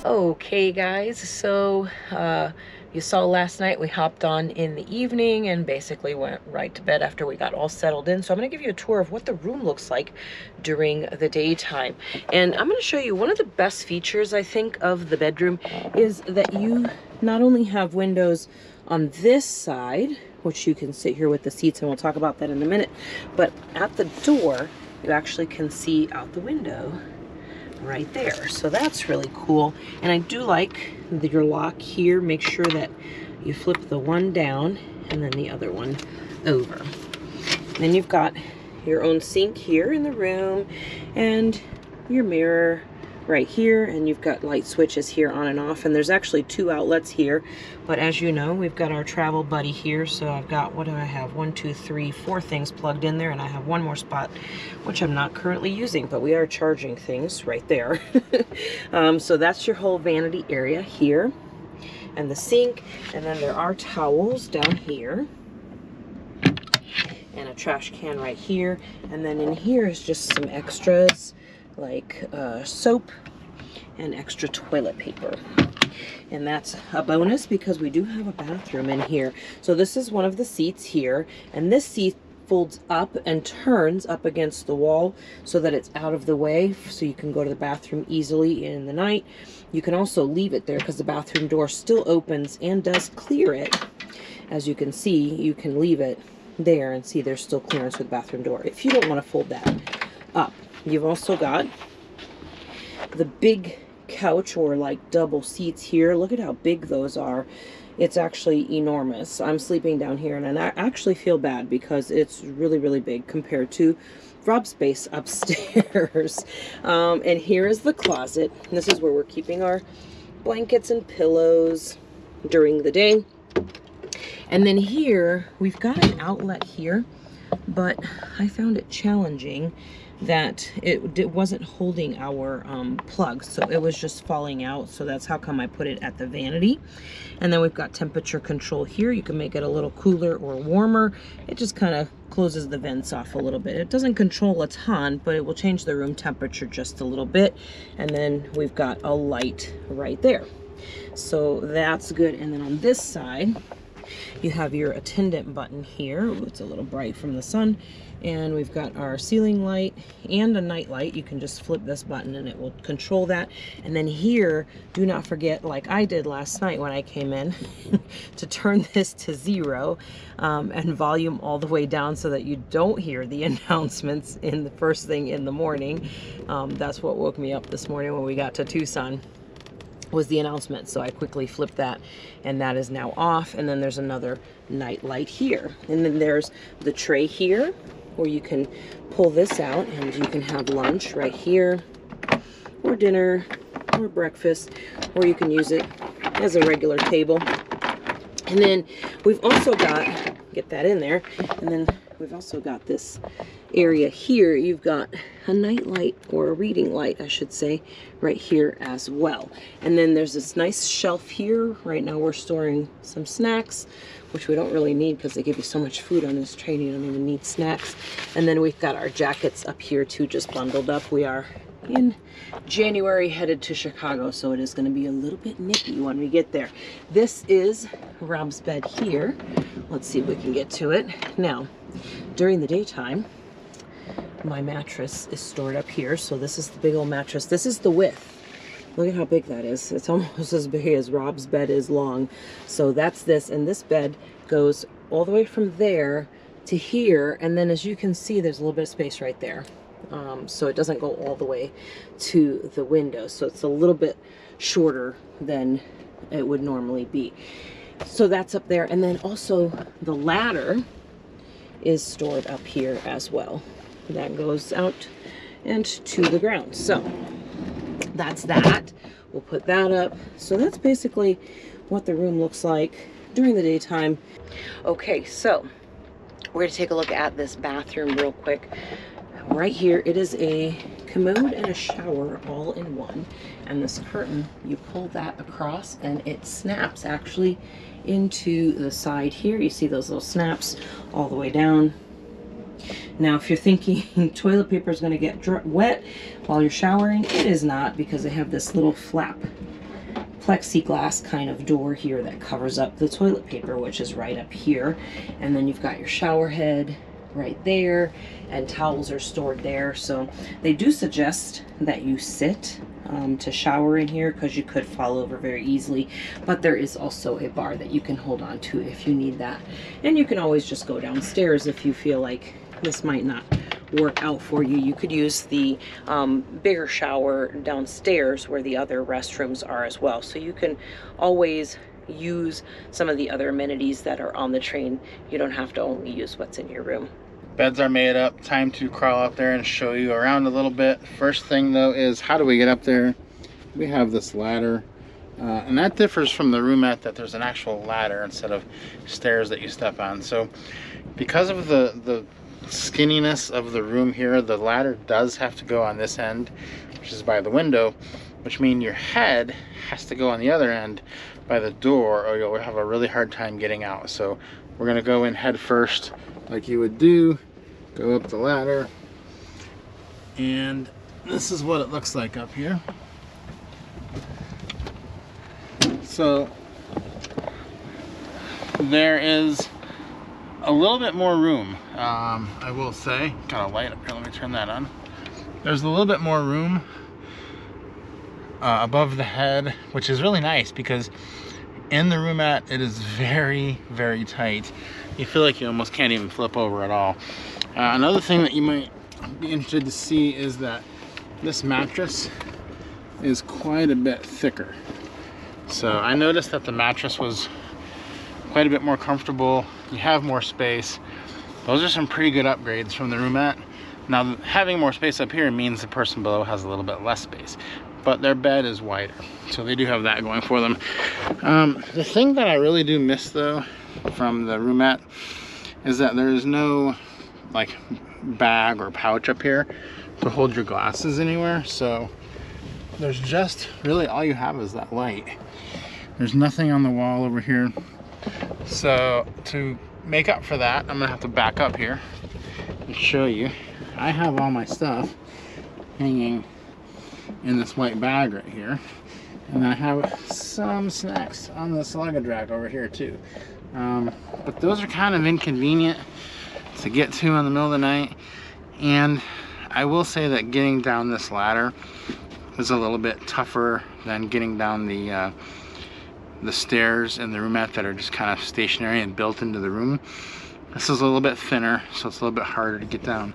Okay guys, so you saw last night we hopped on in the evening and basically went right to bed after we got all settled in. So I'm going to give you a tour of what the room looks like during the daytime. And I'm going to show you one of the best features, I think, of the bedroom is that you not only have windows on this side, which you can sit here with the seats, and we'll talk about that in a minute, but at the door you actually can see out the window right there. So that's really cool. And I do like your lock here. Make sure that you flip the one down and then the other one over. Then you've got your own sink here in the room and your mirror right here, and you've got light switches here on and off, and there's actually 2 outlets here, but as you know, we've got our travel buddy here. So I've got, what do I have, 1 2 3 4 things plugged in there, and I have one more spot which I'm not currently using, but we are charging things right there. So that's your whole vanity area here and the sink, and then there are towels down here and a trash can right here, and then in here is just some extras like soap and extra toilet paper. And that's a bonus because we do have a bathroom in here. So this is one of the seats here, and this seat folds up and turns up against the wall so that it's out of the way, so you can go to the bathroom easily in the night. You can also leave it there because the bathroom door still opens and does clear it. As you can see, you can leave it there and see there's still clearance for the bathroom door if you don't want to fold that up. You've also got the big couch or like double seats here. Look at how big those are. It's actually enormous. I'm sleeping down here and I actually feel bad because it's really, really big compared to Rob's space upstairs. And here is the closet. This is where we're keeping our blankets and pillows during the day. And then here we've got an outlet here, but I found it challenging that it wasn't holding our plug, so it was just falling out. So that's how come I put it at the vanity. And then we've got temperature control here. You can make it a little cooler or warmer. It just kind of closes the vents off a little bit. It doesn't control a ton, but it will change the room temperature just a little bit. And then we've got a light right there, so that's good. And then on this side you have your attendant button here. Ooh, it's a little bright from the sun. And we've got our ceiling light and a night light. You can just flip this button and it will control that. And then here, do not forget, like I did last night when I came in, to turn this to 0 and volume all the way down so that you don't hear the announcements in the first thing in the morning. That's what woke me up this morning when we got to Tucson, was the announcement. So I quickly flipped that and that is now off. And then there's another night light here. And then there's the tray here where you can pull this out and you can have lunch right here, or dinner, or breakfast, or you can use it as a regular table. And then we've also got, get that in there, and then we've also got this area here. You've got a night light, or a reading light, I should say, right here as well. And then there's this nice shelf here. Right now we're storing some snacks, which we don't really need because they give you so much food on this train, you don't even need snacks. And then we've got our jackets up here too, just bundled up. We are in January headed to Chicago, so it is going to be a little bit nippy when we get there. This is Rob's bed here. Let's see if we can get to it. Now, during the daytime, my mattress is stored up here. So this is the big old mattress. This is the width. Look at how big that is. It's almost as big as Rob's bed is long. So that's this, and this bed goes all the way from there to here, and then as you can see, there's a little bit of space right there. So it doesn't go all the way to the window. So it's a little bit shorter than it would normally be. So that's up there. And then also the ladder is stored up here as well. That goes out and to the ground. So that's that. We'll put that up. So that's basically what the room looks like during the daytime. Okay, so we're going to take a look at this bathroom real quick. Right here, it is a commode and a shower all in one. And this curtain, you pull that across and it snaps actually into the side here. You see those little snaps all the way down. Now, if you're thinking toilet paper is going to get wet while you're showering, it is not, because they have this little flap plexiglass kind of door here that covers up the toilet paper, which is right up here. And then you've got your shower head right there, and towels are stored there. So they do suggest that you sit to shower in here, because you could fall over very easily, but there is also a bar that you can hold on to if you need that. And you can always just go downstairs if you feel like this might not work out for you. You could use the bigger shower downstairs where the other restrooms are as well. So you can always use some of the other amenities that are on the train. You don't have to only use what's in your room. Beds are made up. Time to crawl up there and show you around a little bit. First thing though is, how do we get up there? We have this ladder, and that differs from the roomette, that there's an actual ladder instead of stairs that you step on. So because of the skinniness of the room here, the ladder does have to go on this end, which is by the window, which means your head has to go on the other end by the door, or you'll have a really hard time getting out. So we're gonna go in head first, like you would do, go up the ladder, and this is what it looks like up here. So there is a little bit more room, I will say. Got a light up here, let me turn that on. There's a little bit more room above the head, which is really nice, because in the roomette it is very, very tight. You feel like you almost can't even flip over at all. Another thing that you might be interested to see is that this mattress is quite a bit thicker. So I noticed that the mattress was quite a bit more comfortable. You have more space. Those are some pretty good upgrades from the roomette. Now, having more space up here means the person below has a little bit less space, but their bed is wider, so they do have that going for them. The thing that I really do miss though from the roomette is that there is no like bag or pouch up here to hold your glasses anywhere. So there's just really, all you have is that light. There's nothing on the wall over here. So to make up for that, I'm gonna have to back up here and show you. I have all my stuff hanging in this white bag right here, and I have some snacks on this luggage rack over here too. But those are kind of inconvenient to get to in the middle of the night, and I will say that getting down this ladder is a little bit tougher than getting down the stairs in the roomette that are just kind of stationary and built into the room. This is a little bit thinner, so it's a little bit harder to get down.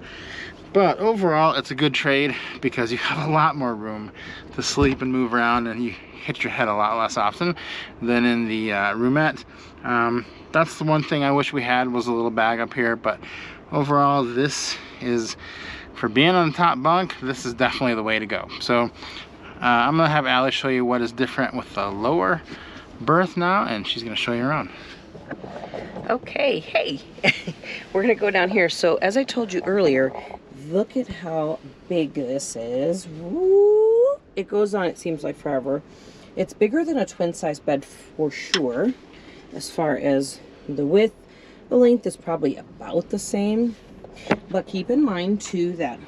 But overall, it's a good trade because you have a lot more room to sleep and move around, and you hit your head a lot less often than in the roomette. That's the one thing I wish we had, was a little bag up here, but overall, this is, for being on the top bunk, this is definitely the way to go. So I'm gonna have Allie show you what is different with the lower berth now, and she's gonna show you around. Okay, hey, we're gonna go down here. So as I told you earlier, look at how big this is. Woo! It goes on, it seems like forever. It's bigger than a twin size bed for sure. As far as the width, the length is probably about the same. But keep in mind too that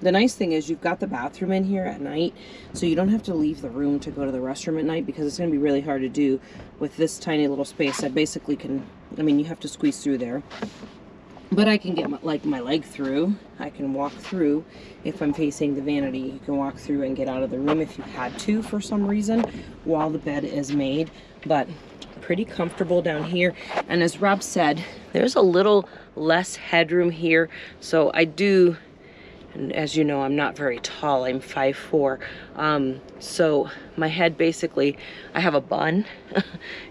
the nice thing is you've got the bathroom in here at night, so you don't have to leave the room to go to the restroom at night, because it's going to be really hard to do with this tiny little space. I basically can, I mean, you have to squeeze through there, but I can get my leg through. I can walk through. If I'm facing the vanity, you can walk through and get out of the room if you had to for some reason while the bed is made. But pretty comfortable down here. And as Rob said, there's a little less headroom here, so I do. And as you know, I'm not very tall. I'm 5'4". So my head basically, I have a bun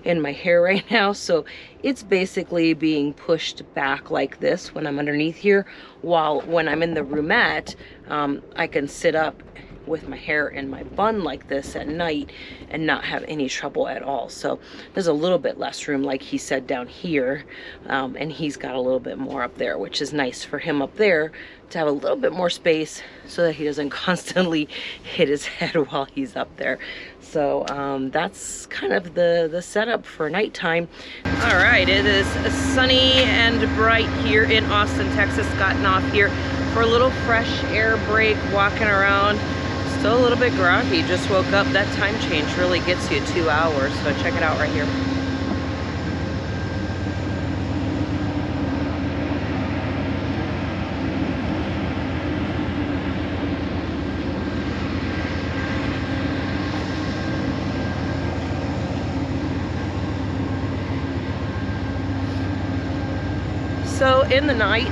in my hair right now. So it's basically being pushed back like this when I'm underneath here. While when I'm in the roomette, I can sit up with my hair in my bun like this at night and not have any trouble at all. So there's a little bit less room, like he said, down here, and he's got a little bit more up there, which is nice for him up there to have a little bit more space so that he doesn't constantly hit his head while he's up there. So that's kind of the setup for nighttime. All right, it is sunny and bright here in Austin, Texas. Gotten off here for a little fresh air break, walking around. Still a little bit groggy, just woke up. That time change really gets you 2 hours, so check it out right here. So in the night,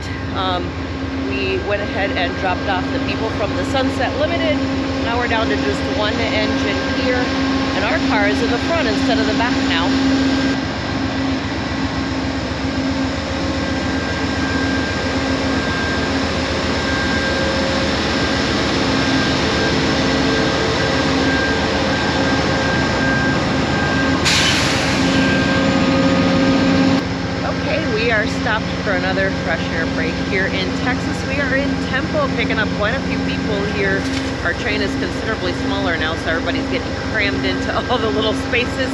we went ahead and dropped off the people from the Sunset Limited. Now we're down to just one engine here, and our car is in the front instead of the back now. Stopped for another fresh air break here in Texas. We are in Temple, picking up quite a few people here. Our train is considerably smaller now, so everybody's getting crammed into all the little spaces.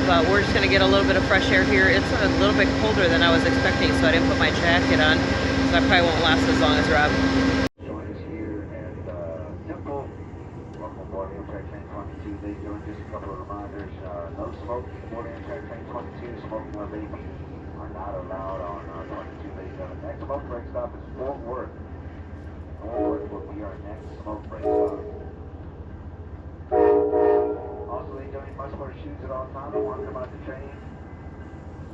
But we're just going to get a little bit of fresh air here. It's a little bit colder than I was expecting, so I didn't put my jacket on, so I probably won't last as long as Rob. Join us here at Temple. Welcome aboard Amtrak Train 22. They doing just a couple of reminders. No smoke aboard Amtrak Train 22. Smoking or vaping are not allowed on 22 late. The next smoke break stop is Fort Worth. Fort Worth will be our next smoke break stop. Also, they don't must wear shoes at all times and walk about the train.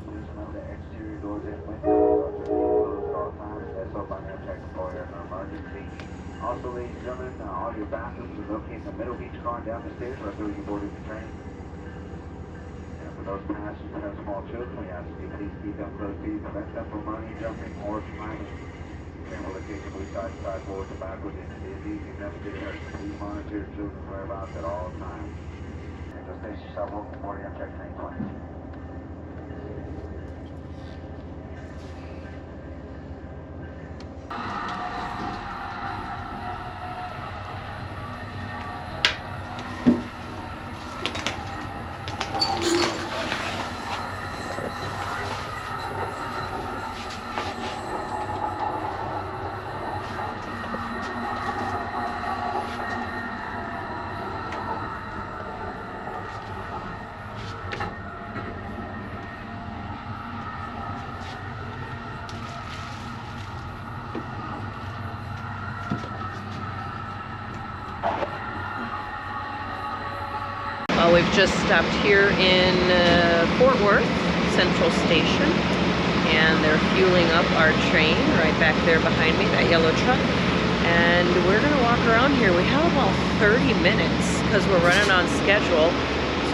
Just remember the exterior doors and windows are closed at all times. That's up on Amtrak employer and emergency. Also, ladies and gentlemen, all your bathrooms are located in the middle of each car and down the stairs right through you boarded the train. And for those passengers who have small children, we ask you please keep them close to you, prevent them from running, jumping, or climbing. And will occasionally side to side, forward to backwards, and it is easy enough to get hurt. Please monitor your children's whereabouts at all times. And just face yourself over the boarding Amtrak Train 20. We've just stopped here in Fort Worth Central Station, and they're fueling up our train right back there behind me, that yellow truck. And we're gonna walk around here. We have about 30 minutes because we're running on schedule,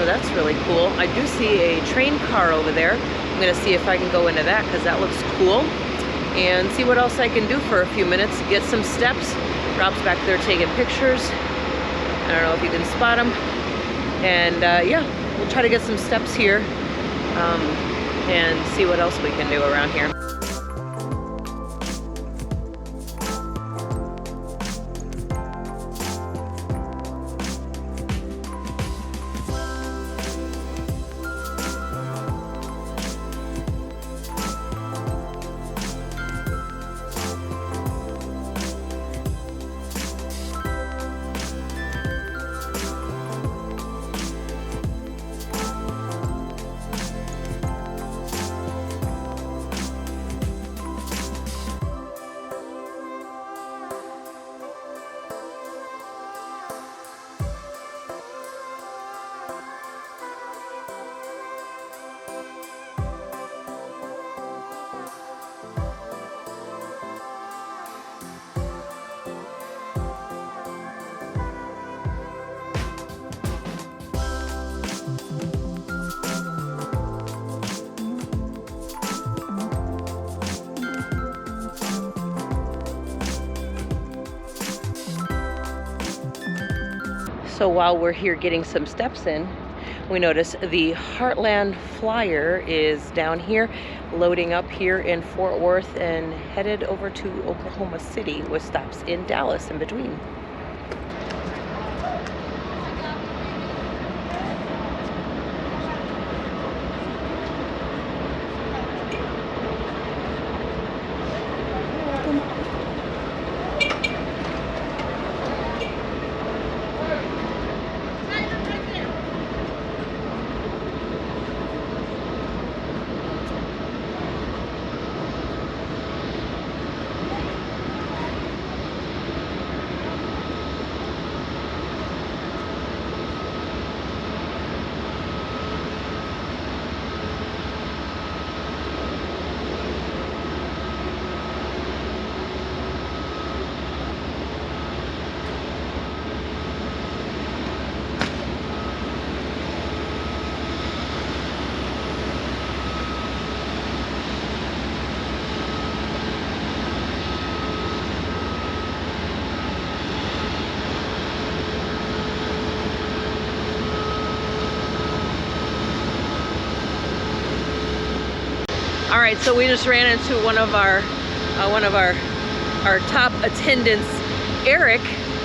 so that's really cool. I do see a train car over there. I'm gonna see if I can go into that because that looks cool, and see what else I can do for a few minutes, get some steps. Rob's back there taking pictures. I don't know if you can spot him. And yeah, we'll try to get some steps here and see what else we can do around here. So while we're here getting some steps in, we notice the Heartland Flyer is down here, loading up here in Fort Worth and headed over to Oklahoma City with stops in Dallas in between. All right, so we just ran into one of our top attendants, Eric,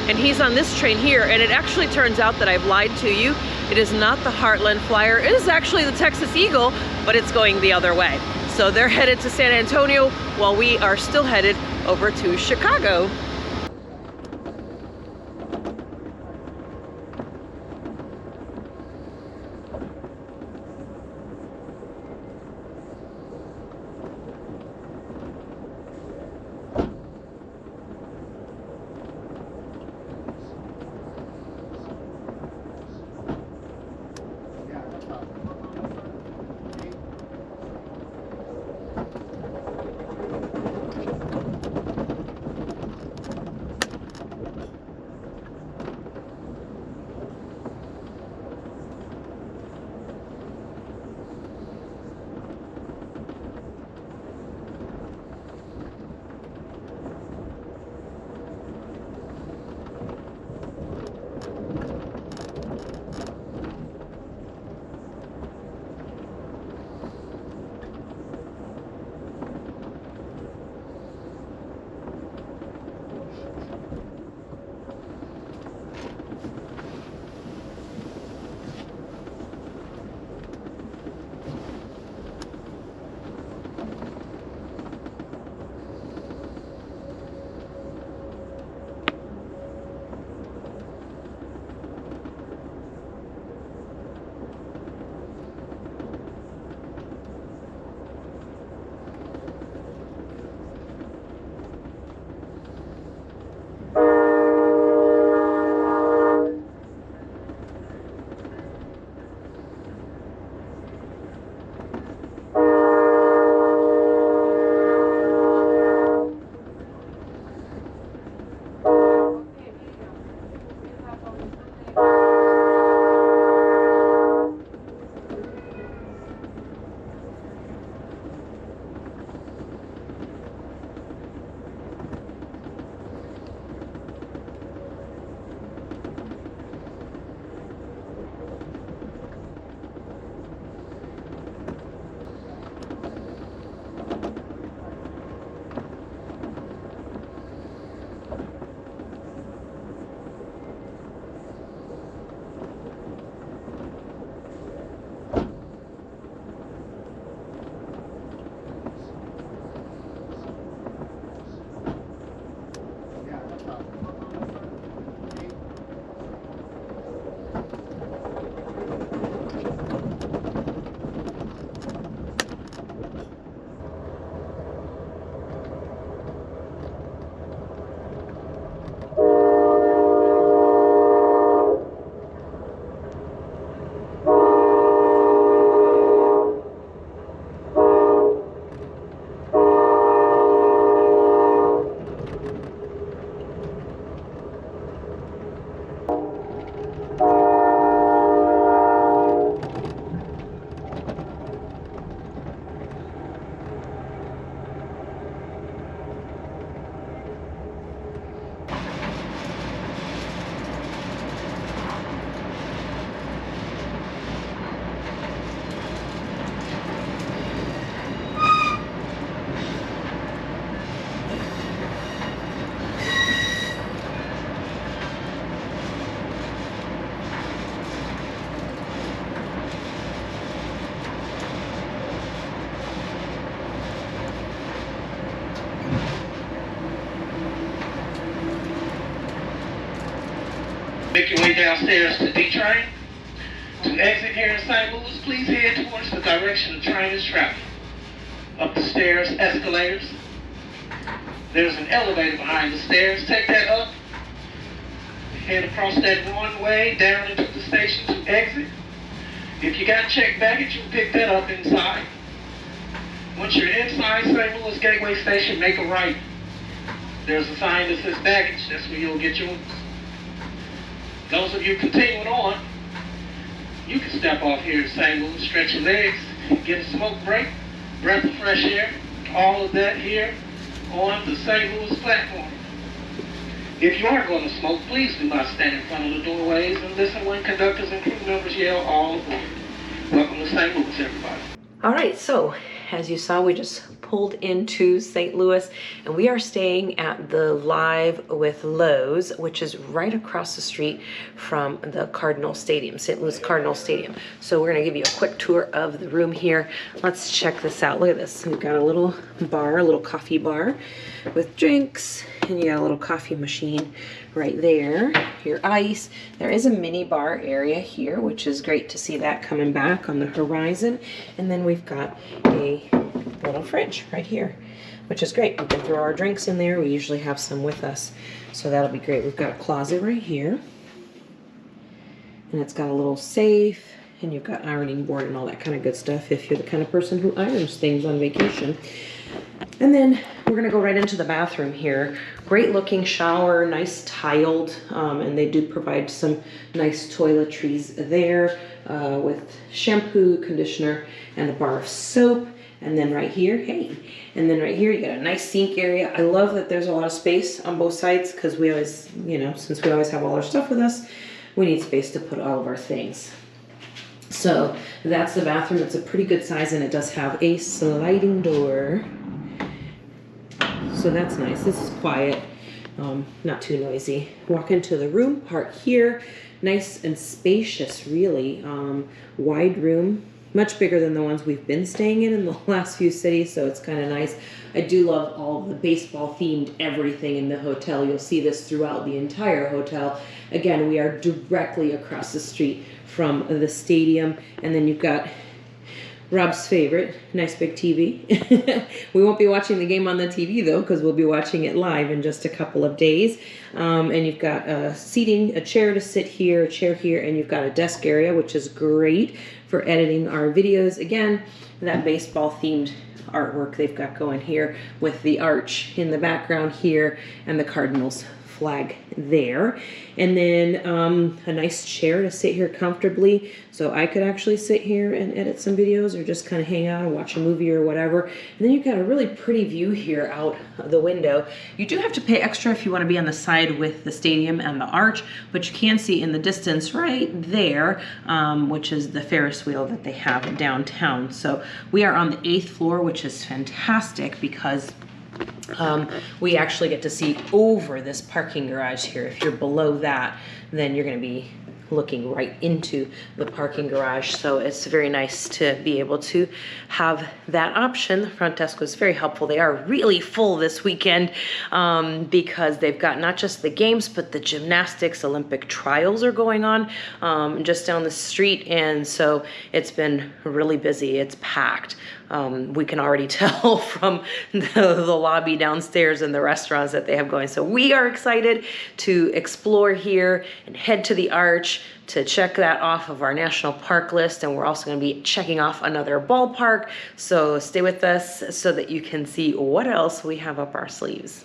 and he's on this train here. And it actually turns out that I've lied to you. It is not the Heartland Flyer. It is actually the Texas Eagle, but it's going the other way. So they're headed to San Antonio while we are still headed over to Chicago. Make your way downstairs to D train. To exit here in St. Louis, please head towards the direction the train is traveling. Up the stairs, escalators. There's an elevator behind the stairs. Take that up. Head across that runway down into the station to exit. If you got checked baggage, you pick that up inside. Once you're inside St. Louis Gateway Station, make a right. There's a sign that says baggage. That's where you'll get yours. Those of you continuing on, you can step off here in St. Louis, stretch your legs, get a smoke break, breath of fresh air, all of that here on the St. Louis platform. If you are going to smoke, please do not stand in front of the doorways and listen when conductors and crew members yell all aboard. Welcome to St. Louis, everybody. All right, so as you saw, we just pulled into St. Louis and we are staying at the Live with Lowe's, which is right across the street from the Cardinal Stadium, St. Louis Cardinal Stadium. So we're gonna give you a quick tour of the room here. Let's check this out. Look at this. We've got a little bar, a little coffee bar with drinks, and you got a little coffee machine right there, your ice. There is a mini bar area here, which is great to see that coming back on the horizon. And then we've got a little fridge right here, which is great. We can throw our drinks in there. We usually have some with us, so that'll be great. We've got a closet right here, and it's got a little safe, and you've got ironing board and all that kind of good stuff if you're the kind of person who irons things on vacation. And then we're gonna go right into the bathroom here. Great looking shower, nice tiled, and they do provide some nice toiletries there with shampoo, conditioner, and a bar of soap. And then right here, hey, and then right here you got a nice sink area. I love that there's a lot of space on both sides because we always, you know, since we always have all our stuff with us, we need space to put all of our things. So that's the bathroom. It's a pretty good size and it does have a sliding door. So that's nice. This is quiet, not too noisy. Walk into the room, park here. Nice and spacious, really. Wide room. Much bigger than the ones we've been staying in the last few cities, so it's kind of nice. I do love all the baseball themed everything in the hotel. You'll see this throughout the entire hotel. Again, we are directly across the street from the stadium, and then you've got Rob's favorite, nice big TV. We won't be watching the game on the TV though, because we'll be watching it live in just a couple of days. And you've got seating, a chair to sit here, a chair here, and you've got a desk area, which is great for editing our videos. Again, that baseball themed artwork they've got going here with the arch in the background here and the Cardinals flag there. And then a nice chair to sit here comfortably, so I could actually sit here and edit some videos or just kind of hang out and watch a movie or whatever. And then you've got a really pretty view here out the window. You do have to pay extra if you want to be on the side with the stadium and the arch, but you can see in the distance right there, which is the Ferris wheel that they have downtown. So we are on the 8th floor, which is fantastic because we actually get to see over this parking garage here. If you're below that, then you're going to be looking right into the parking garage. So it's very nice to be able to have that option. The front desk was very helpful. They are really full this weekend because they've got not just the games, but the gymnastics Olympic trials are going on just down the street. And so it's been really busy. It's packed. We can already tell from the lobby downstairs and the restaurants that they have going. So we are excited to explore here and head to the arch to check that off of our national park list. And we're also going to be checking off another ballpark. So stay with us so that you can see what else we have up our sleeves.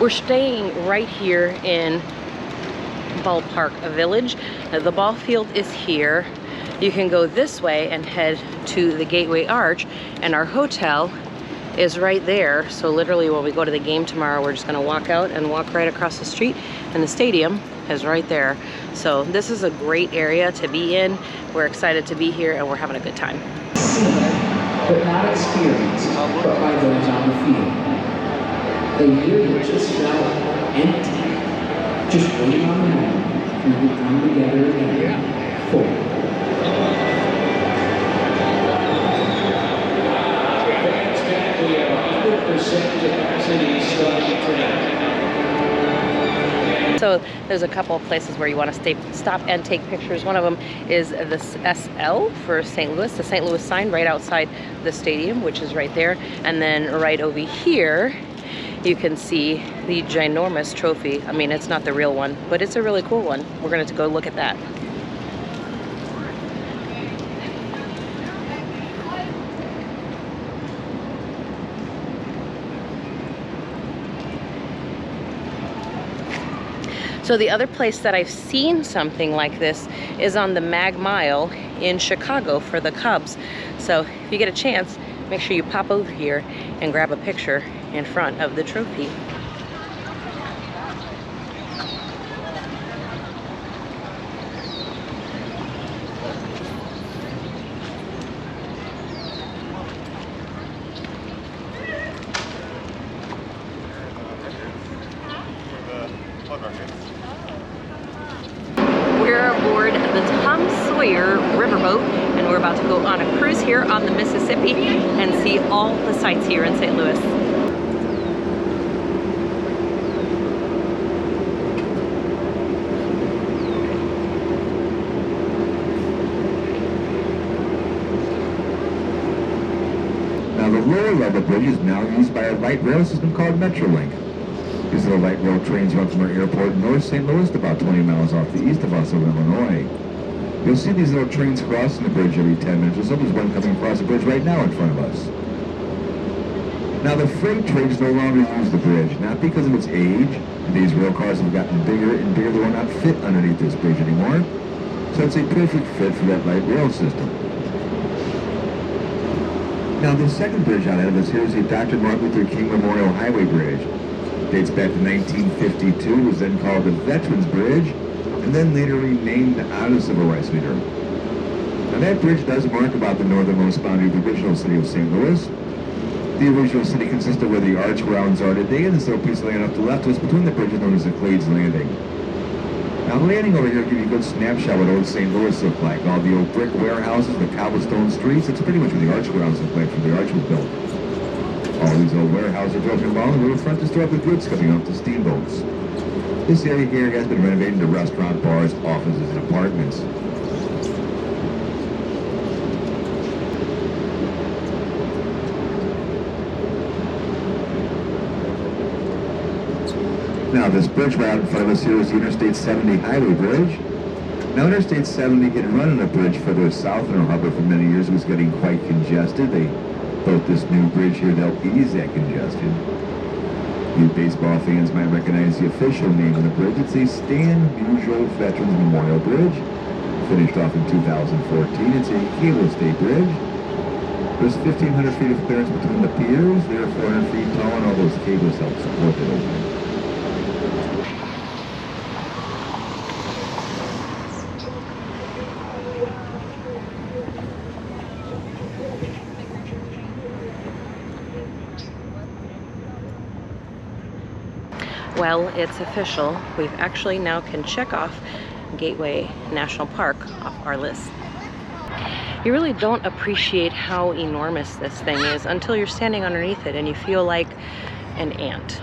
We're staying right here in Ballpark Village. The ball field is here. You can go this way and head to the Gateway Arch, and our hotel is right there. So literally when we go to the game tomorrow, we're just gonna walk out and walk right across the street, and the stadium is right there. So this is a great area to be in. We're excited to be here and we're having a good time. But not experienced by those on the field. A year that just felt empty, just waiting on the moment we would come together again for capacity starting tonight. So there's a couple of places where you want to stop and take pictures. One of them is the SL for St. Louis, the St. Louis sign right outside the stadium, which is right there. And then right over here, you can see the ginormous trophy. I mean, it's not the real one, but it's a really cool one. We're going to go look at that. So the other place that I've seen something like this is on the Mag Mile in Chicago for the Cubs. So if you get a chance, make sure you pop over here and grab a picture in front of the trophy. We're aboard the Tom Sawyer riverboat, and we're about to go on a cruise here on the Mississippi and see all the sights here in St. Louis. Now the lower level bridge is now used by a light rail system called Metrolink. These little light rail trains run from our airport in North St. Louis to about 20 miles off the east of us over in Illinois. You'll see these little trains crossing the bridge every 10 minutes or so. There's one coming across the bridge right now in front of us. Now the freight trains no longer use the bridge, not because of its age. These rail cars have gotten bigger and bigger. They will not fit underneath this bridge anymore. So it's a perfect fit for that light rail system. Now the second bridge out ahead of us here is the Dr. Martin Luther King Memorial Highway Bridge. Dates back to 1952, was then called the Veterans Bridge, and then later renamed out of the Civil Rights Leader. Now that bridge does mark about the northernmost boundary of the original city of St. Louis. The original city consists of where the arch grounds are today, and this little piece of land off the left was between the bridges known as the Clades Landing. Now the landing over here will give you a good snapshot what old St. Louis looked like. All the old brick warehouses, the cobblestone streets, it's pretty much where the arch grounds look like from the arch was built. All these old warehouses are broken along the riverfront to store up the goods coming off the steamboats. This area here has been renovated into restaurant, bars, offices, and apartments. Now this bridge right out in front of us here is the Interstate 70 Highway Bridge. Now Interstate 70 had run on a bridge further south in our harbor for many years. It was getting quite congested. They built this new bridge here to help ease that congestion. You baseball fans might recognize the official name of the bridge. It's the Stan Musial Veterans Memorial Bridge. Finished off in 2014. It's a cable stay bridge. There's 1,500 feet of clearance between the piers. They're 400 feet tall, and all those cables help support that opening. Well, it's official. We've actually now can check off Gateway National Park off our list. You really don't appreciate how enormous this thing is until you're standing underneath it and you feel like an ant.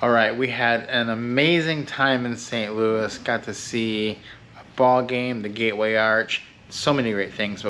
All right, we had an amazing time in St. Louis. Got to see a ball game, the Gateway Arch, so many great things.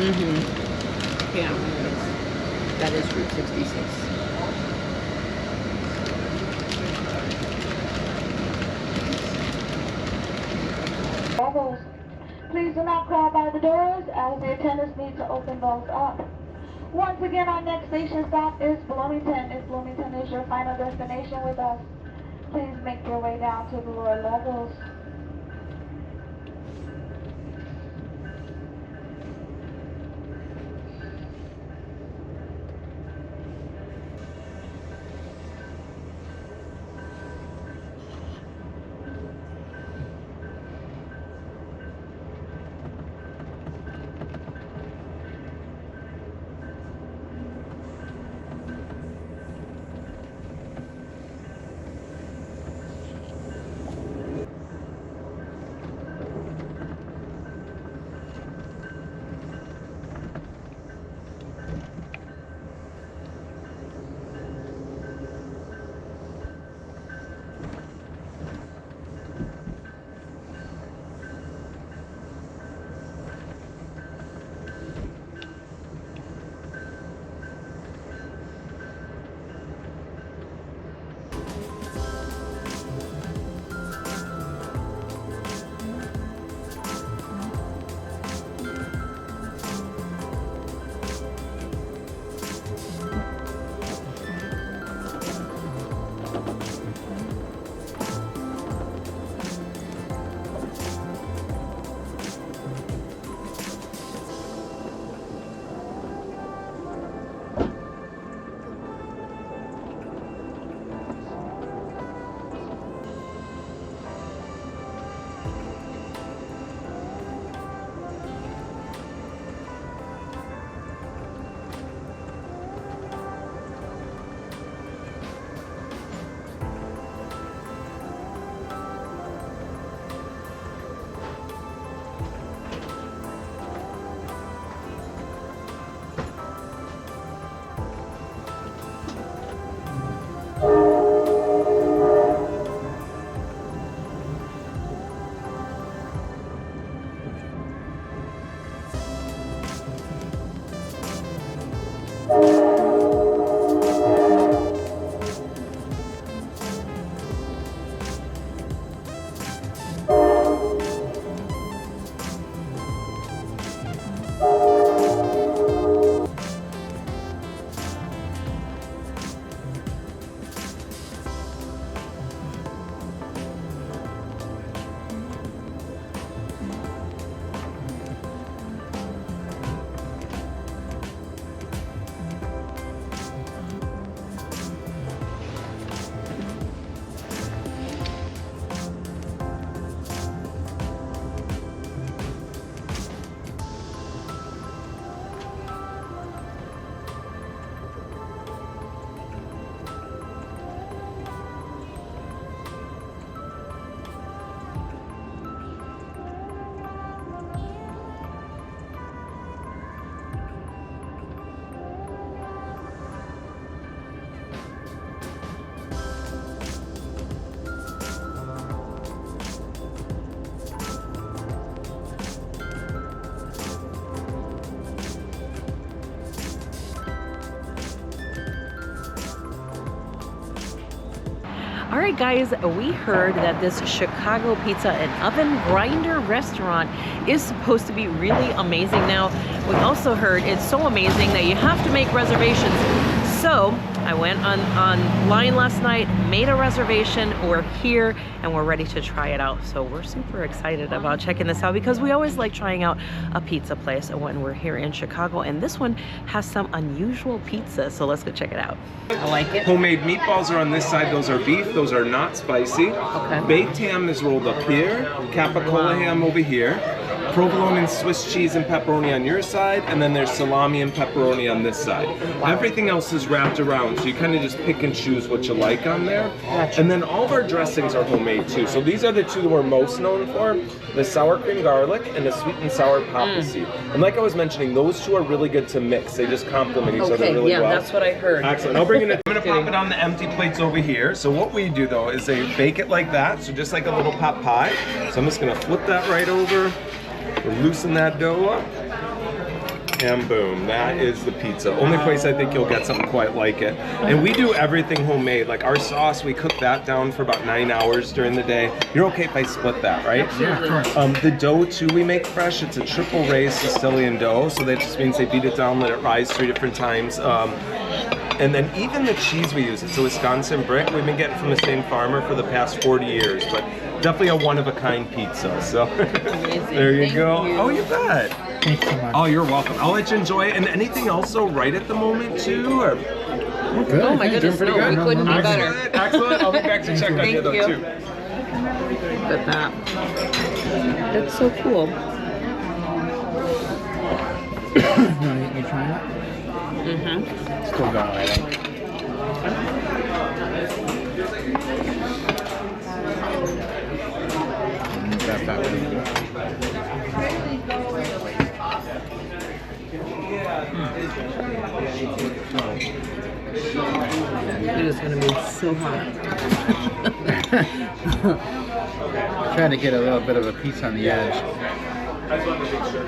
Yeah, that is Route 66. Please do not crowd by the doors as the attendants need to open those up. Once again, our next station stop is Bloomington. If Bloomington is your final destination with us, please make your way down to the lower levels. All right, guys, we heard that this Chicago Pizza and Oven Grinder restaurant is supposed to be really amazing. Now, we also heard it's so amazing that you have to make reservations. So I went online last night, made a reservation. We're here and we're ready to try it out. So we're super excited about checking this out because we always like trying out a pizza place when we're here in Chicago. And this one has some unusual pizza. So let's go check it out. I like it. Homemade meatballs are on this side. Those are beef. Those are not spicy. Okay. Baked ham is rolled up here. Capicola ham over here. Provolone and Swiss cheese and pepperoni on your side, and then there's salami and pepperoni on this side. Everything else is wrapped around, so you kind of just pick and choose what you like on there. Gotcha. And then all of our dressings are homemade too. So these are the two that we're most known for, the sour cream garlic and the sweet and sour poppy seed. And like I was mentioning, those two are really good to mix. They just complement each other really well. Yeah, that's what I heard. Excellent. I'll bring it in. I'm gonna pop it on the empty plates over here. So what we do though is they bake it like that, so just like a little pot pie. So I'm just gonna flip that right over. We'll loosen that dough up. and boom, that is the pizza. Only place I think you'll get something quite like it. And we do everything homemade. Like our sauce, we cook that down for about 9 hours during the day. You're okay if I split that, right? Yeah, of course. The dough too we make fresh. It's a triple raised Sicilian dough, so that just means they beat it down, let it rise 3 different times. And then even the cheese we use, it's a Wisconsin brick. We've been getting from the same farmer for the past 40 years, but definitely a one-of-a-kind pizza. So there you go. Oh, you bet. Thanks so much. Oh, you're welcome. I'll let you enjoy it. And anything else so right at the moment too? Or? We're good. Oh my goodness, no, we couldn't be better. Excellent. I'll be back to check on you though too. Look at that. That's so cool. You trying it? Mm-hmm. Still going, I think. It is going to be so hot. Trying to get a little bit of a piece on the edge. I just wanted to make sure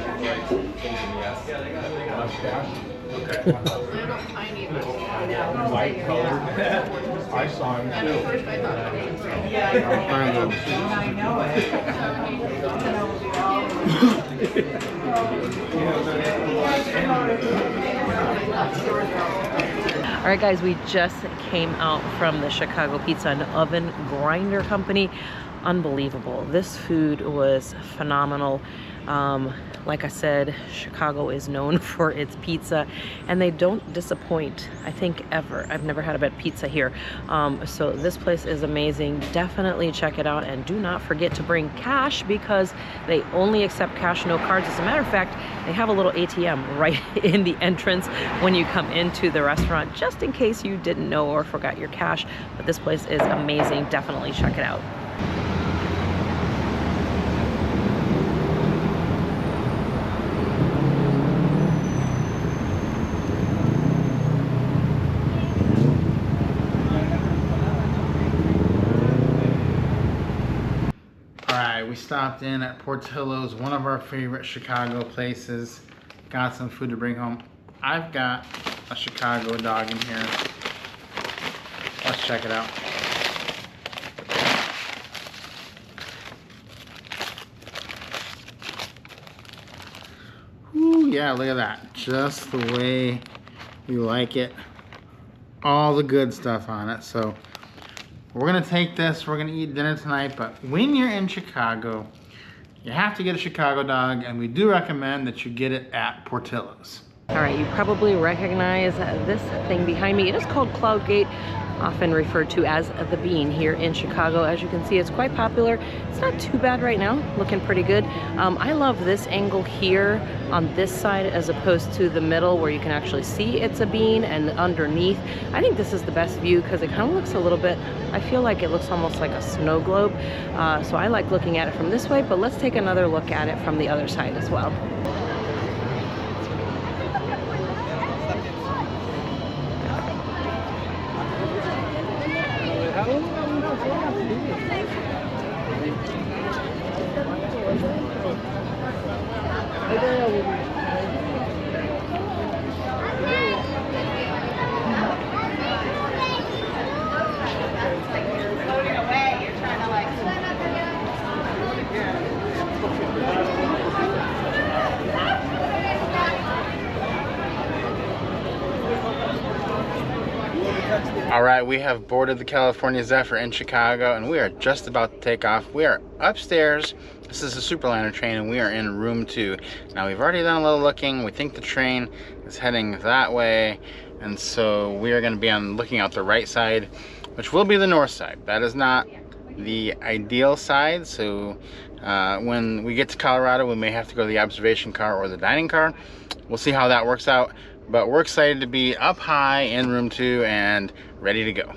I saw him too. All right, guys, we just came out from the Chicago Pizza and Oven Grinder Company. Unbelievable. This food was phenomenal. Like I said, Chicago is known for its pizza, and they don't disappoint, I think, ever. I've never had a bad pizza here. So this place is amazing. Definitely check it out, and do not forget to bring cash because they only accept cash, no cards. As a matter of fact, they have a little ATM right in the entrance when you come into the restaurant, just in case you didn't know or forgot your cash. But this place is amazing. Definitely check it out. We stopped in at Portillo's, one of our favorite Chicago places. Got some food to bring home. I've got a Chicago dog in here. Let's check it out. Ooh, yeah, look at that. Just the way we like it. All the good stuff on it. So we're gonna take this, we're gonna eat dinner tonight, but when you're in Chicago, you have to get a Chicago dog, and we do recommend that you get it at Portillo's. All right, you probably recognize this thing behind me. It is called Cloud Gate, often referred to as the Bean here in Chicago. As you can see, it's quite popular. It's not too bad right now, looking pretty good. I love this angle here on this side as opposed to the middle where you can actually see it's a bean, and underneath. I think this is the best view because it kind of looks a little bit, I feel like it looks almost like a snow globe. So I like looking at it from this way, but let's take another look at it from the other side as well. All right, we have boarded the California Zephyr in Chicago, and we are just about to take off. We are upstairs. This is a Superliner train, and we are in room 2. Now, we've already done a little looking. We think the train is heading that way, and so we are going to be looking out the right side, which will be the north side. That is not the ideal side, so when we get to Colorado, we may have to go to the observation car or the dining car. We'll see how that works out, but we're excited to be up high in room 2 and ready to go.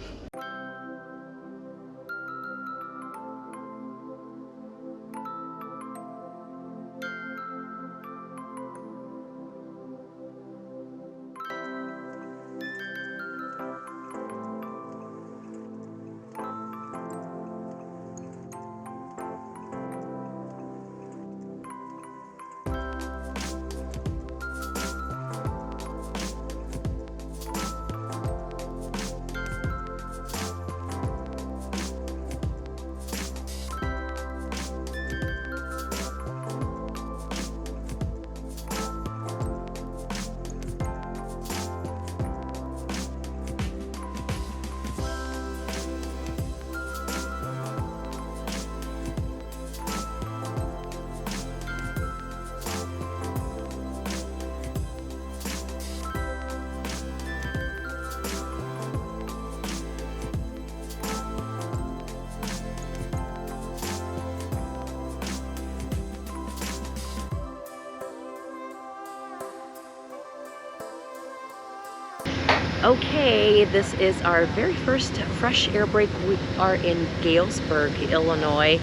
Okay, this is our very first fresh air break. We are in Galesburg, Illinois,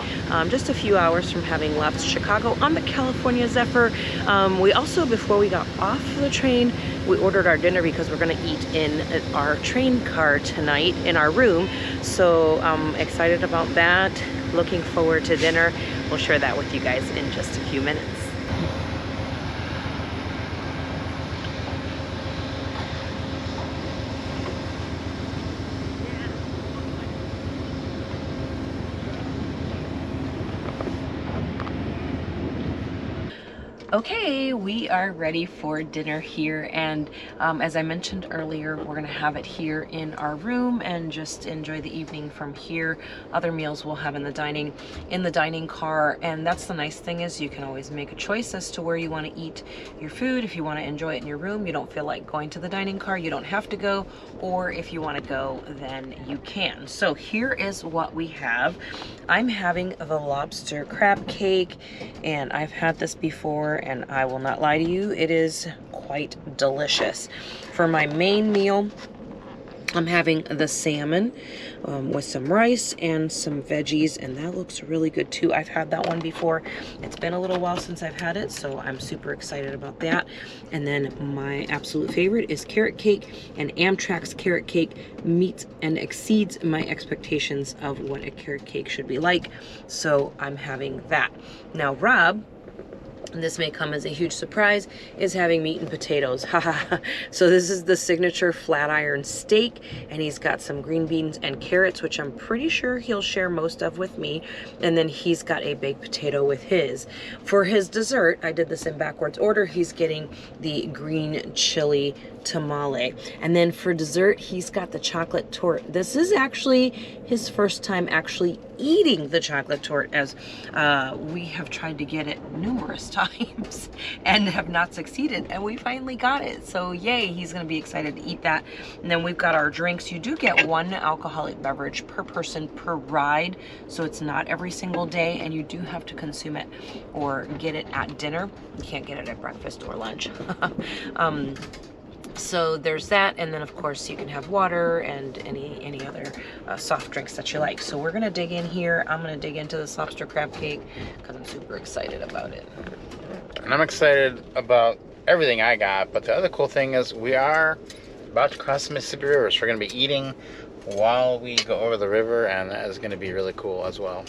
just a few hours from having left Chicago on the California Zephyr. We also, before we got off the train, we ordered our dinner because we're gonna eat in our train car tonight in our room. So I'm excited about that, looking forward to dinner. We'll share that with you guys in just a few minutes. Okay, we are ready for dinner here, and as I mentioned earlier, we're gonna have it here in our room and just enjoy the evening from here. Other meals we'll have in the dining car, and that's the nice thing is you can always make a choice as to where you want to eat your food. If you want to enjoy it in your room, you don't feel like going to the dining car, you don't have to go, or if you want to go, then you can. So here is what we have. I'm having the lobster crab cake, and I've had this before, and I will not lie to you, it is quite delicious. For my main meal, I'm having the salmon with some rice and some veggies, and that looks really good too. I've had that one before. It's been a little while since I've had it, so I'm super excited about that. And then my absolute favorite is carrot cake, and Amtrak's carrot cake meets and exceeds my expectations of what a carrot cake should be like, so I'm having that. Now Rob, and this may come as a huge surprise, is having meat and potatoes. So this is the signature flat iron steak, and he's got some green beans and carrots, which I'm pretty sure he'll share most of with me. And then he's got a baked potato with his. For his dessert, I did this in backwards order, he's getting the green chili tamale. And then for dessert, he's got the chocolate torte. This is actually his first time actually eating the chocolate torte, as we have tried to get it numerous times and have not succeeded, and we finally got it. So yay, he's gonna be excited to eat that. And then we've got our drinks. You do get one alcoholic beverage per person per ride, so it's not every single day, and you do have to consume it or get it at dinner. You can't get it at breakfast or lunch. So there's that, and then of course you can have water and any other soft drinks that you like. So we're gonna dig in here. I'm gonna dig into this lobster crab cake because I'm super excited about it. And I'm excited about everything I got, but the other cool thing is we are about to cross the Mississippi River, so we're gonna be eating while we go over the river, and that is gonna be really cool as well.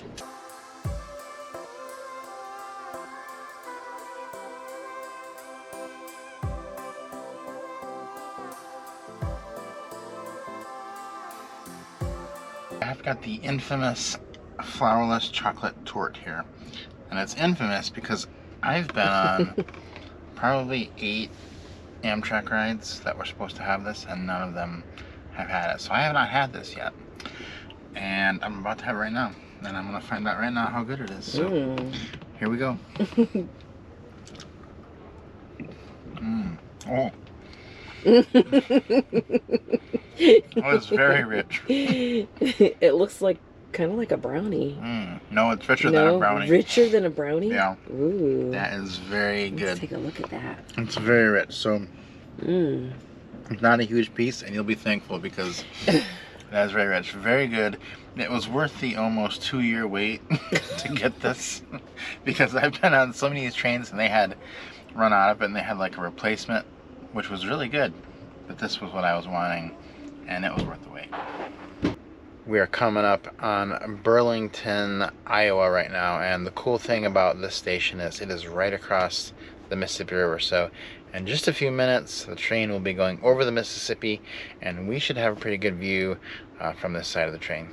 I've got the infamous flourless chocolate torte here, and it's infamous because I've been on probably 8 Amtrak rides that were supposed to have this, and none of them have had it. So I have not had this yet, and I'm about to have it right now, and I'm gonna find out right now how good it is. So here we go. Oh. Oh, it's very rich. It looks like kind of like a brownie. No, it's richer than a brownie. Richer than a brownie? Yeah. Ooh. That is very good. Let's take a look at that. It's very rich. So it's not a huge piece, and you'll be thankful because that is very rich. Very good. It was worth the almost 2-year wait to get this because I've been on so many of these trains and they had run out of it, and they had like a replacement, which was really good. But this was what I was wanting, and it was worth the wait. We are coming up on Burlington, Iowa right now, and the cool thing about this station is it is right across the Mississippi River. So in just a few minutes, the train will be going over the Mississippi, and we should have a pretty good view from this side of the train.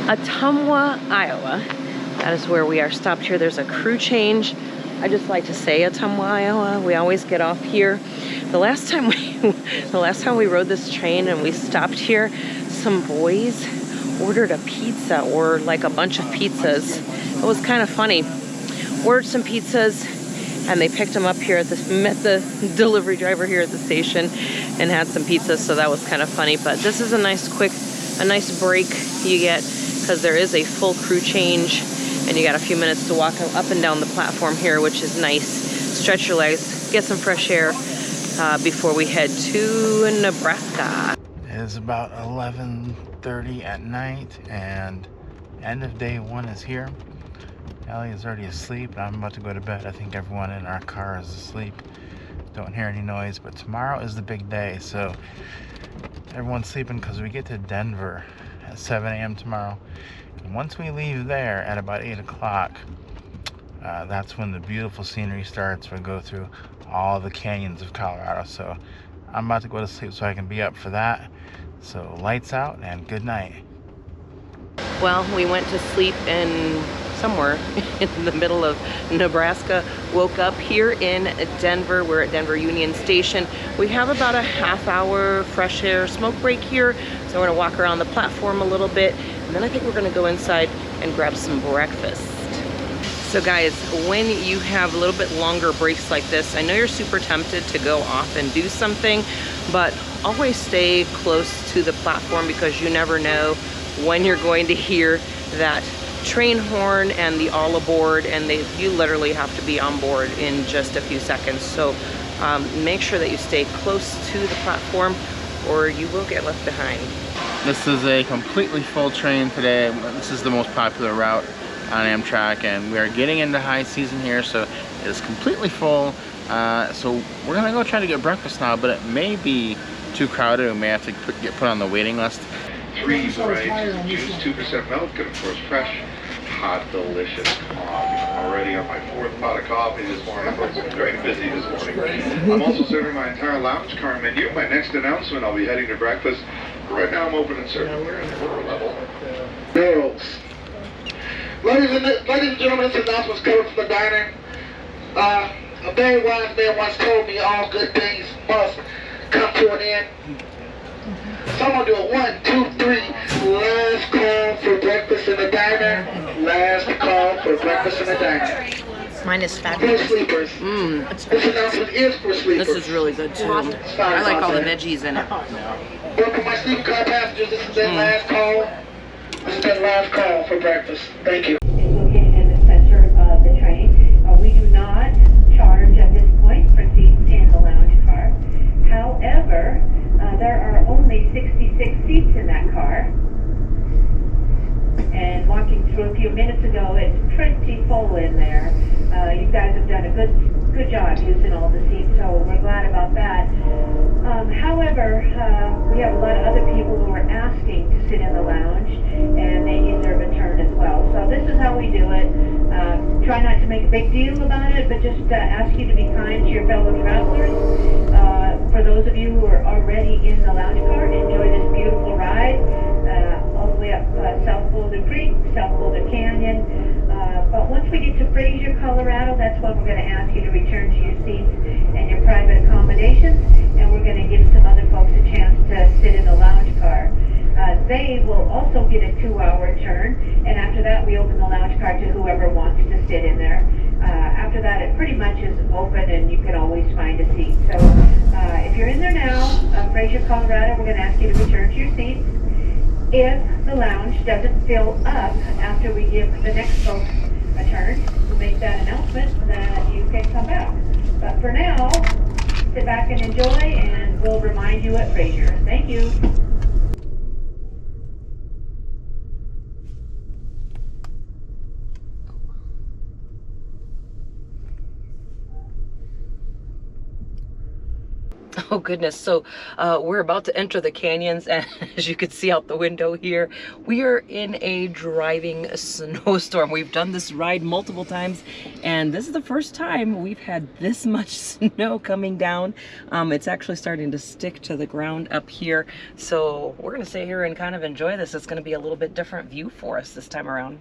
Ottumwa, Iowa. That is where we are stopped here. There's a crew change. I just like to say Ottumwa, Iowa. We always get off here. The last time we rode this train and we stopped here, some boys ordered a pizza, or like a bunch of pizzas. It was kind of funny. Ordered some pizzas and they picked them up here met the delivery driver here at the station and had some pizzas, so that was kind of funny. But this is a nice break you get, because there is a full crew change and you got a few minutes to walk up and down the platform here, which is nice. Stretch your legs, get some fresh air before we head to Nebraska. It is about 11:30 at night and end of day one is here. Ellie is already asleep and I'm about to go to bed. I think everyone in our car is asleep. Don't hear any noise, but tomorrow is the big day, so everyone's sleeping because we get to Denver at 7 a.m. tomorrow. And once we leave there at about 8 o'clock, that's when the beautiful scenery starts. We go through all the canyons of Colorado. So I'm about to go to sleep so I can be up for that. So lights out and good night. Well, we went to sleep in somewhere in the middle of Nebraska. Woke up here in Denver. We're at Denver Union Station. We have about a half-hour fresh air smoke break here. So we're gonna walk around the platform a little bit, and then I think we're gonna go inside and grab some breakfast. So guys, when you have a little bit longer breaks like this, I know you're super tempted to go off and do something, but always stay close to the platform, because you never know when you're going to hear that train horn and the all aboard, and you literally have to be on board in just a few seconds. So make sure that you stay close to the platform or you will get left behind. This is a completely full train today. This is the most popular route on Amtrak, and we are getting into high season here, so it is completely full. So we're gonna go try to get breakfast now, but it may be too crowded. We may have to get put on the waiting list. 3 varieties, juice, 2% milk, and of course fresh, hot, delicious coffee. Already on my 4th pot of coffee this morning. Folks, I'm very busy this morning. I'm also serving my entire lounge car menu. My next announcement, I'll be heading to breakfast. Right now I'm open and serving. We're in the lower level. Girls. Ladies and gentlemen, this announcement was covered from the diner. A very wise man once told me all good things must come to an end. So I'm gonna do a 1, 2, 3, last call for breakfast in the diner. Last call for breakfast in the diner. Mine is fabulous. For sleepers. This announcement is for sleepers. This is really good too. I like all the veggies in it. Welcome my sleeping car passengers. This is their last call. This is their last call for breakfast. Thank you. It's located in the center of the train. We do not charge at this point for seats in the lounge car. However, there are only 66 seats in that car. And walking through a few minutes ago, it's pretty full in there. You guys have done a good job using all the seats, so we're glad about that. However, we have a lot of other people who are asking to sit in the lounge, and they deserve a turn as well. So this is how we do it. Try not to make a big deal about it, but just ask you to be kind to your fellow travelers. For those of you who are already in the lounge car, enjoy this beautiful ride all the way up South Boulder Creek, South Boulder Canyon. But once we get to Fraser, Colorado, that's when we're going to ask you to return to your seats and your private accommodations, and we're going to give some other folks a chance to sit in the lounge car. They will also get a 2-hour turn, and after that we open the lounge car to whoever wants to sit in there. After that it pretty much is open and you can always find a seat. So if you're in there now, Fraser, Colorado, we're going to ask you to return to your seats. If the lounge doesn't fill up after we give the next folks a turn, we'll make that announcement that you can come back. But for now, sit back and enjoy, and we'll remind you at Fraser. Thank you. Oh goodness, so we're about to enter the canyons, and as you can see out the window here, we are in a driving snowstorm. We've done this ride multiple times, and this is the first time we've had this much snow coming down. It's actually starting to stick to the ground up here, so we're gonna stay here and kind of enjoy this. It's gonna be a little bit different view for us this time around.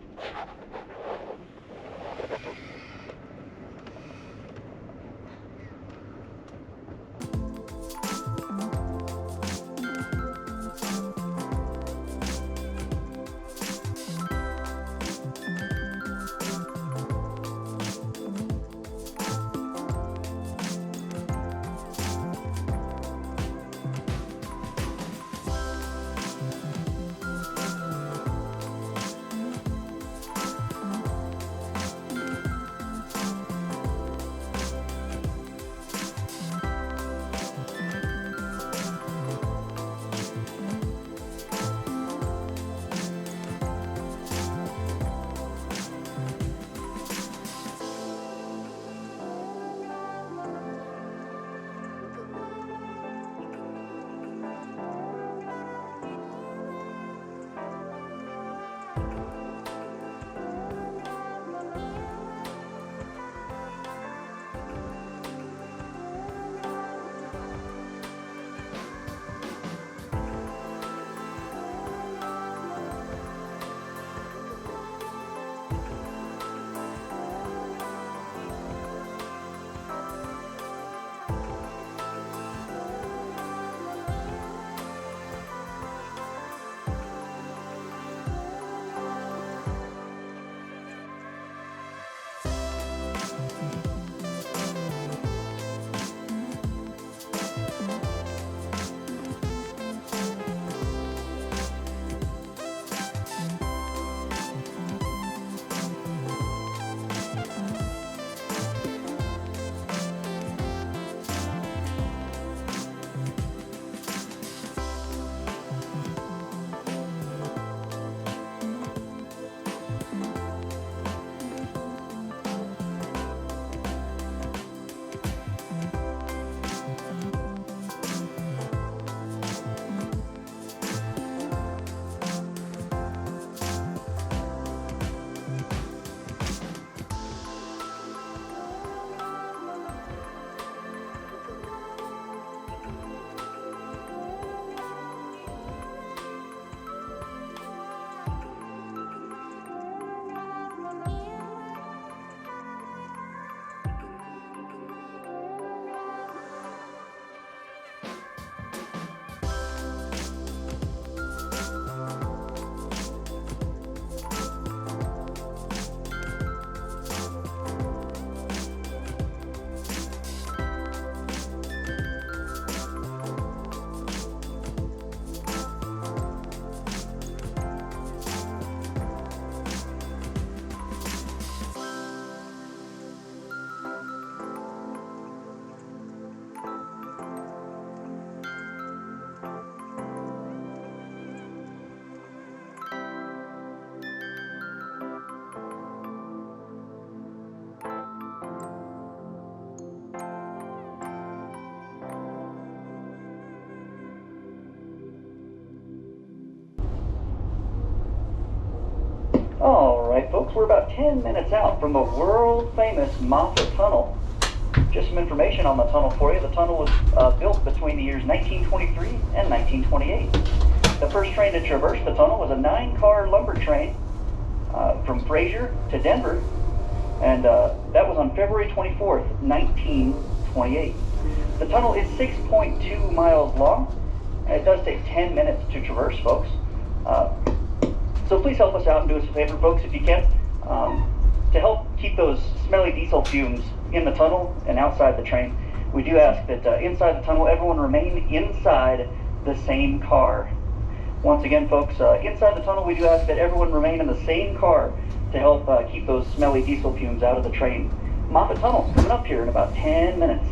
Alright folks, we're about 10 minutes out from the world famous Moffat Tunnel. Just some information on the tunnel for you. The tunnel was built between the years 1923 and 1928. The first train to traverse the tunnel was a 9-car lumber train from Fraser to Denver, and that was on February 24th, 1928. The tunnel is 6.2 miles long, and it does take 10 minutes to traverse, folks. So please help us out and do us a favor, folks, if you can, to help keep those smelly diesel fumes in the tunnel and outside the train. We do ask that inside the tunnel, everyone remain inside the same car. Once again, folks, inside the tunnel, we do ask that everyone remain in the same car to help keep those smelly diesel fumes out of the train. Moffat Tunnel coming up here in about 10 minutes.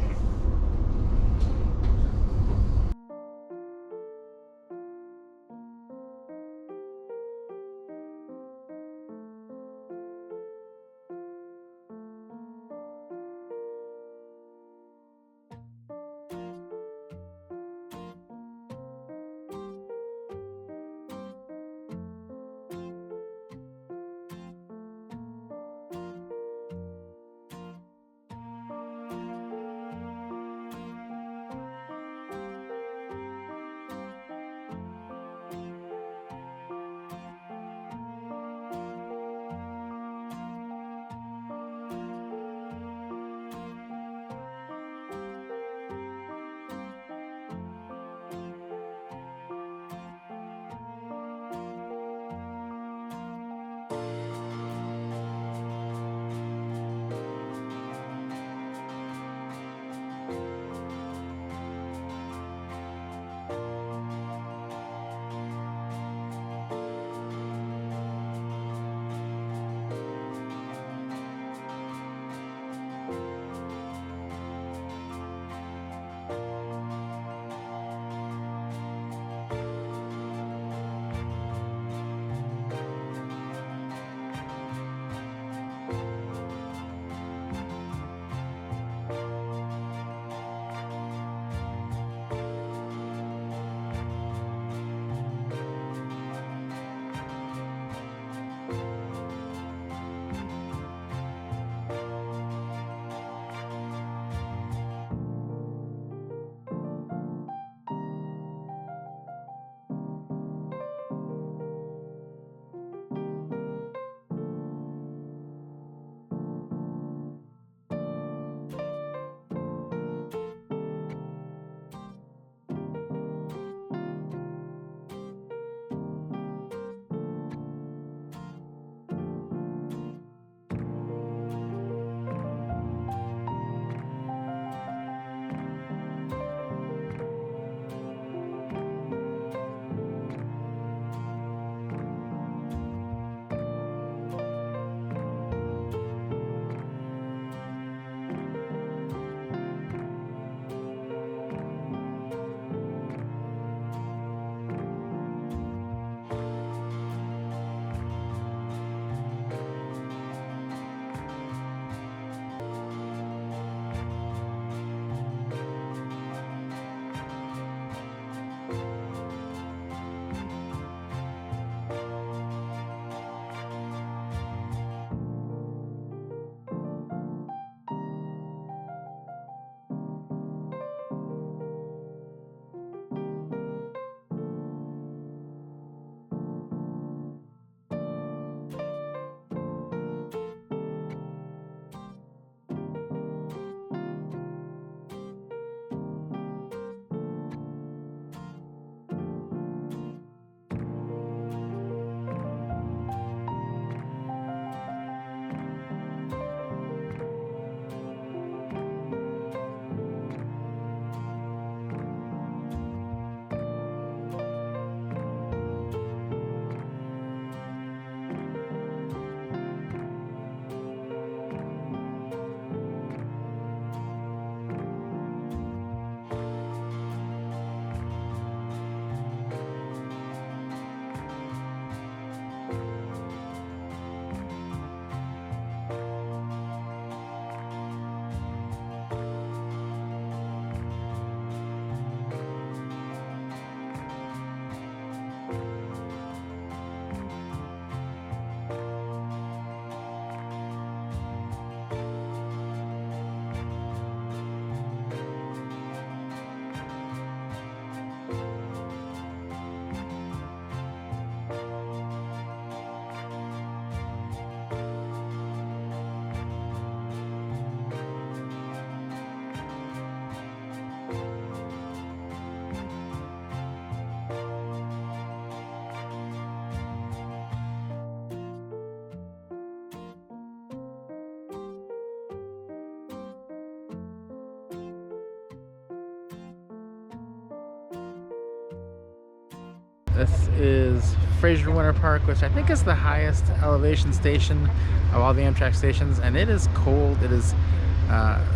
This is Fraser Winter Park, which I think is the highest elevation station of all the Amtrak stations, and it is cold. It is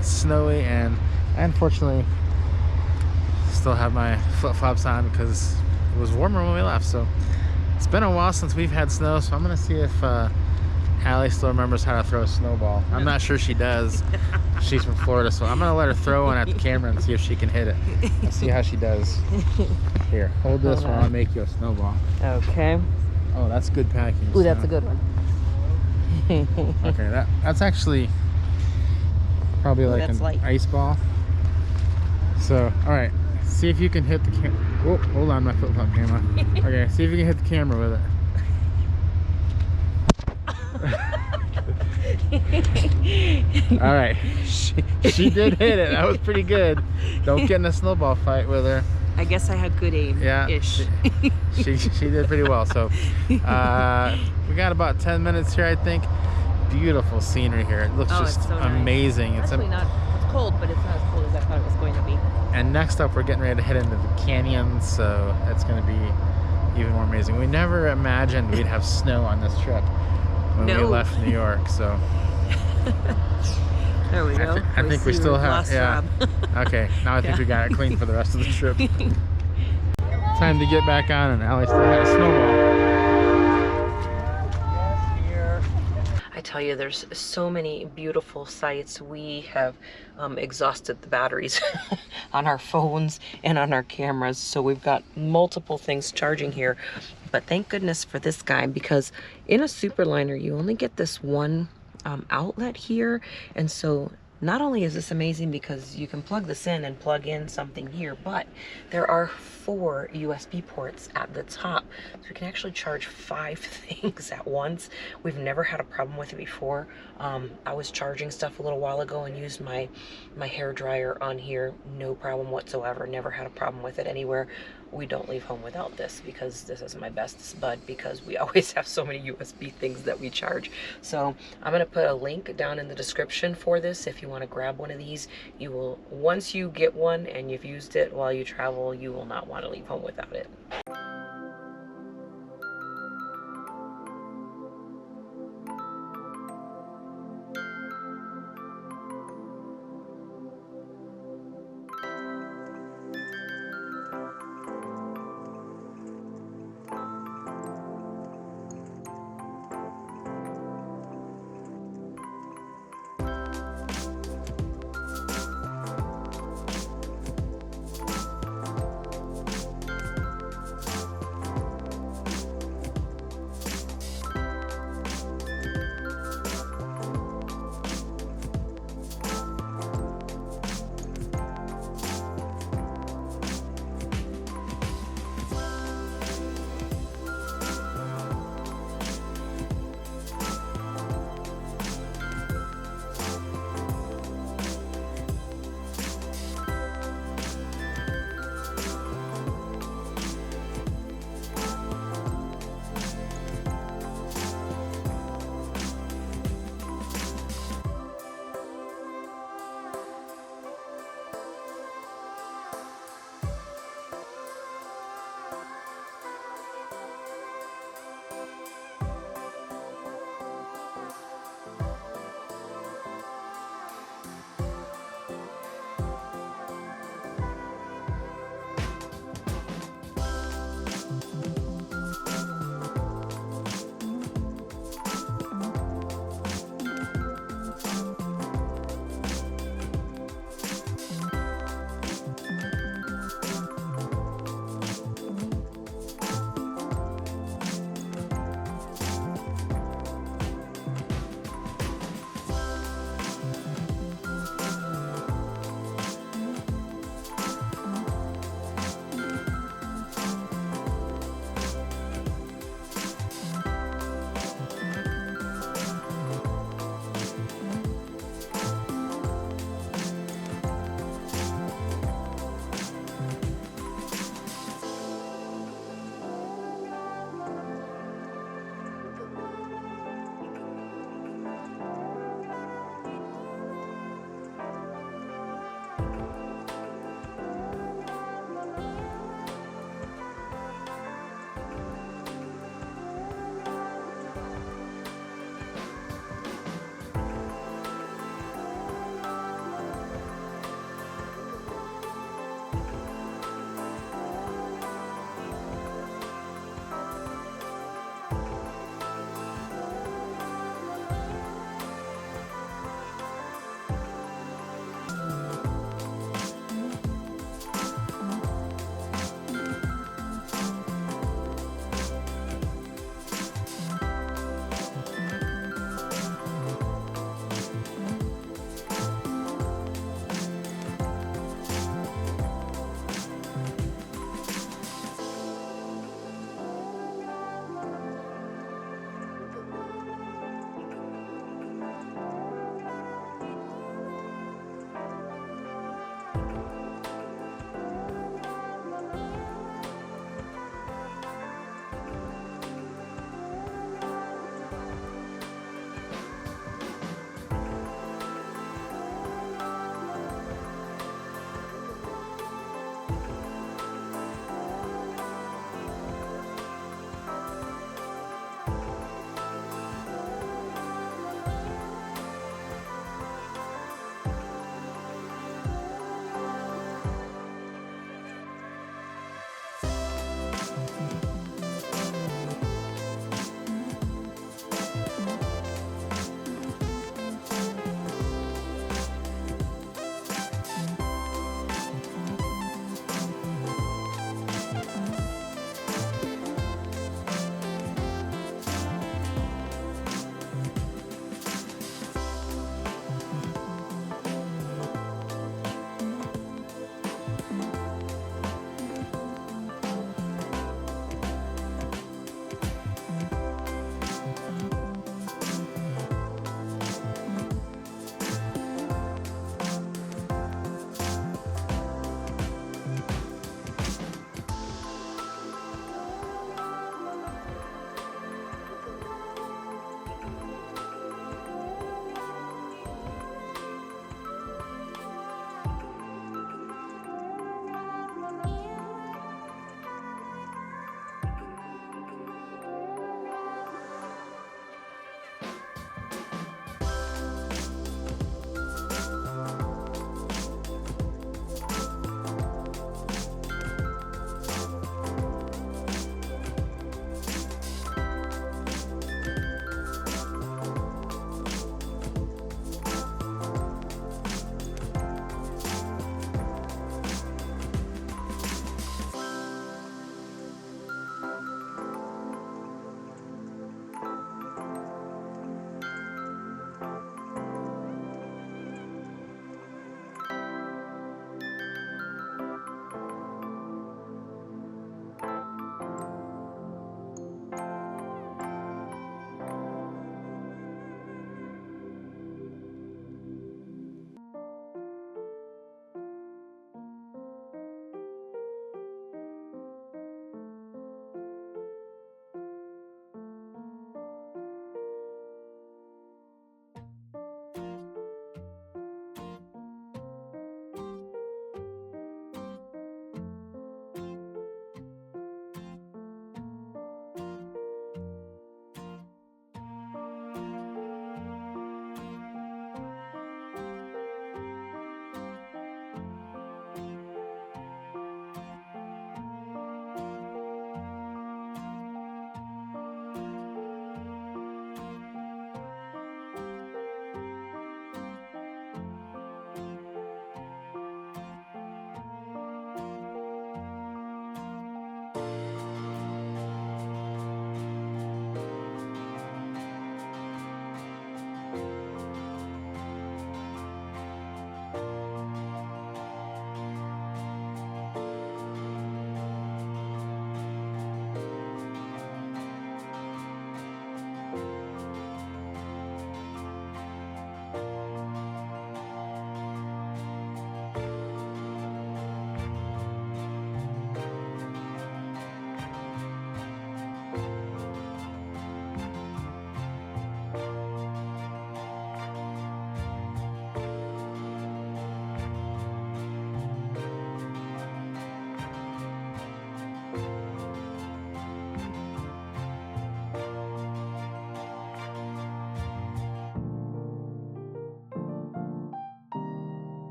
snowy, and I unfortunately still have my flip-flops on because it was warmer when we left. So it's been a while since we've had snow, so I'm gonna see if Allie still remembers how to throw a snowball. I'm not sure she does. She's from Florida, so I'm gonna let her throw one at the camera and see if she can hit it. Let's see how she does. Here, hold this while I make you a snowball. Okay. Oh, that's good packing. Ooh, that's a good one. Okay, that's actually probably like an ice ball. So, all right, see if you can hit the camera. Oh, hold on, my flip-flop camera. Okay, see if you can hit the camera with it. All right, she did hit it. That was pretty good. Don't get in a snowball fight with her. I guess I had good aim. Yeah, ish. she did pretty well. So we got about 10 minutes here, I think. Beautiful scenery here. It looks just so amazing. Nice. It's cold, but it's not as cold as I thought it was going to be. And next up, we're getting ready to head into the canyon, so that's going to be even more amazing. We never imagined we'd have snow on this trip when we left New York. So there we go. I think we still have. Yeah. Okay. Now I think we got it clean for the rest of the trip. Time to get back on, and Allie still had a snowball. I tell you, there's so many beautiful sights. We have exhausted the batteries on our phones and on our cameras, so we've got multiple things charging here. But thank goodness for this guy, because in a Superliner you only get this one outlet here, and so not only is this amazing because you can plug this in and plug in something here, but there are 4 USB ports at the top. So we can actually charge 5 things at once. We've never had a problem with it before. I was charging stuff a little while ago and used my hair dryer on here. No problem whatsoever. Never had a problem with it anywhere. We don't leave home without this because this is my bestest bud, because we always have so many USB things that we charge. So I'm gonna put a link down in the description for this. If you want to grab one of these, you will, once you get one and you've used it while you travel, you will not want to leave home without it.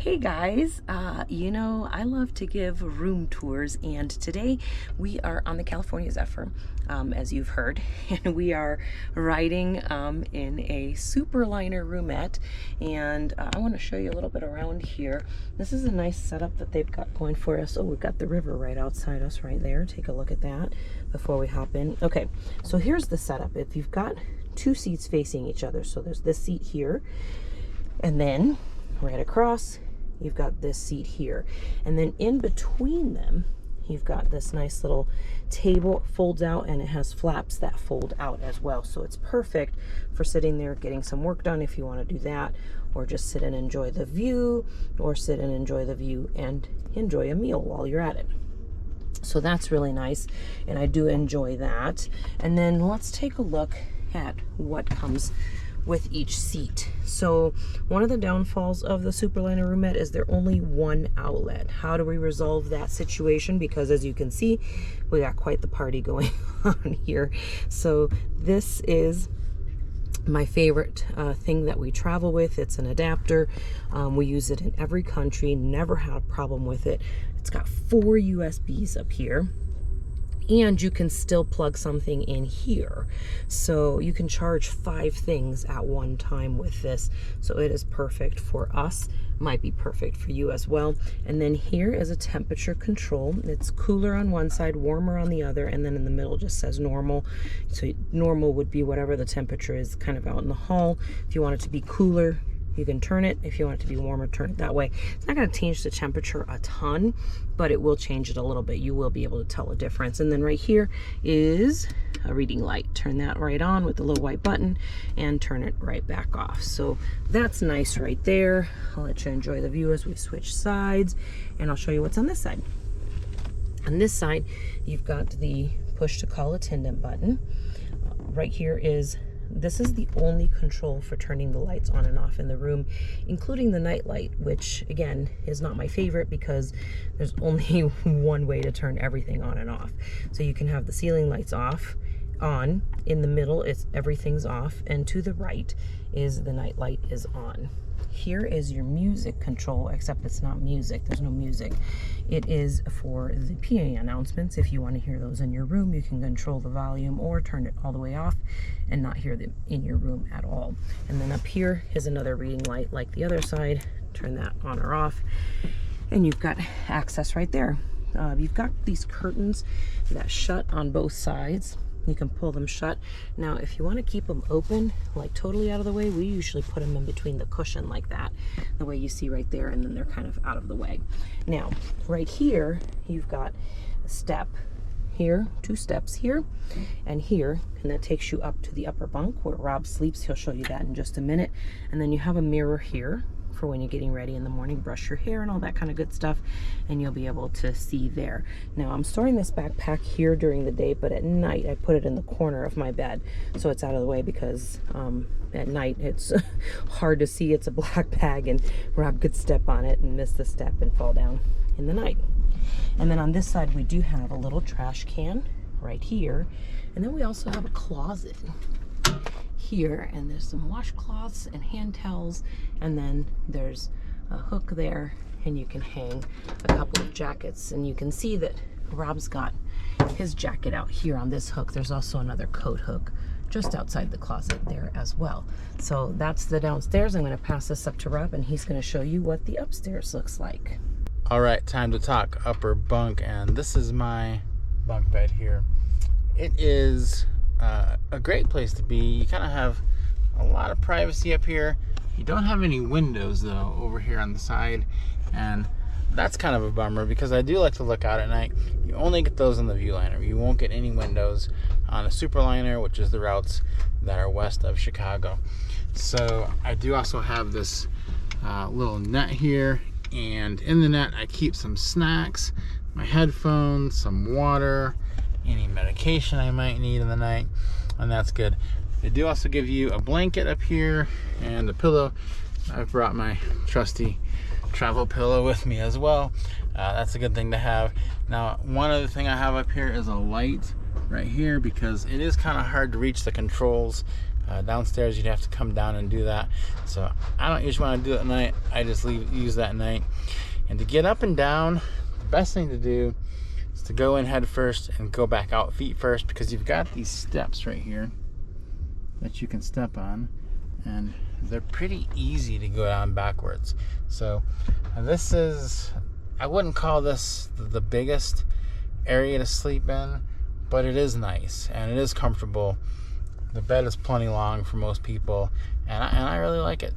Hey guys, you know, I love to give room tours, and today we are on the California Zephyr, as you've heard, and we are riding in a Superliner roomette, and I want to show you a little bit around here. This is a nice setup that they've got going for us. Oh, we've got the river right outside us right there. Take a look at that before we hop in. Okay, so here's the setup. If you've got two seats facing each other, so there's this seat here, and then right across you've got this seat here, and then in between them you've got this nice little table. It folds out and it has flaps that fold out as well, so it's perfect for sitting there getting some work done if you want to do that, or just sit and enjoy the view, or sit and enjoy the view and enjoy a meal while you're at it. So that's really nice, and I do enjoy that. And then let's take a look at what comes with each seat. So one of the downfalls of the Superliner roomette is there only one outlet. How do we resolve that situation? Because as you can see, we got quite the party going on here. So this is my favorite thing that we travel with. It's an adapter. We use it in every country, never had a problem with it. It's got 4 USBs up here, and you can still plug something in here, so you can charge 5 things at one time with this. So it is perfect for us, might be perfect for you as well. And then here is a temperature control. It's cooler on one side, warmer on the other, and then in the middle just says normal. So normal would be whatever the temperature is kind of out in the hall. If you want it to be cooler, you can turn it. If you want it to be warmer, turn it that way. It's not going to change the temperature a ton, but it will change it a little bit. You will be able to tell a difference. And then right here is a reading light. Turn that right on with the little white button and turn it right back off. So that's nice right there. I'll let you enjoy the view as we switch sides, and I'll show you what's on this side. On this side, you've got the push to call attendant button. Right here is this is the only control for turning the lights on and off in the room, including the night light, which again is not my favorite because there's only one way to turn everything on and off. So you can have the ceiling lights off, on, in the middle everything's off, and to the right is the night light is on. Here is your music control, except it's not music. There's no music. It is for the PA announcements. If you want to hear those in your room, you can control the volume or turn it all the way off and not hear them in your room at all. And then up here is another reading light like the other side. Turn that on or off, and you've got access right there. You've got these curtains that shut on both sides. You can pull them shut. Now, if you want to keep them open, like totally out of the way, we usually put them in between the cushion like that, the way you see right there, and then they're kind of out of the way. Now, right here, you've got a step here, 2 steps here, and here, and that takes you up to the upper bunk where Rob sleeps. He'll show you that in just a minute. And then you have a mirror here for when you're getting ready in the morning, brush your hair and all that kind of good stuff, and you'll be able to see there. Now, I'm storing this backpack here during the day, but at night I put it in the corner of my bed so it's out of the way, because at night it's hard to see. It's a black bag, and Rob could step on it and miss the step and fall down in the night. And then on this side we do have a little trash can right here, and then we also have a closet here, and there's some washcloths and hand towels, and then there's a hook there, and you can hang a couple of jackets. And you can see that Rob's got his jacket out here on this hook. There's also another coat hook just outside the closet there as well. So that's the downstairs. I'm going to pass this up to Rob, and he's going to show you what the upstairs looks like. All right, time to talk upper bunk, and this is my bunk bed here. It is a great place to be. You kind of have a lot of privacy up here. You don't have any windows though over here on the side, and that's kind of a bummer because I do like to look out at night. You only get those on the Viewliner. You won't get any windows on a Superliner, which is the routes that are west of Chicago. So I do also have this little net here, and in the net I keep some snacks, my headphones, some water, any medication I might need in the night, and that's good. They do also give you a blanket up here and a pillow. I've brought my trusty travel pillow with me as well. That's a good thing to have. Now, one other thing I have up here is a light right here, because it is kind of hard to reach the controls Downstairs, you'd have to come down and do that. So I don't usually want to do it at night. I just use that at night. And to get up and down, the best thing to do is to go in head first and go back out feet first, because you've got these steps right here that you can step on, and they're pretty easy to go down backwards. So this is, I wouldn't call this the biggest area to sleep in, but it is nice and it is comfortable. The bed is plenty long for most people, and I really like it.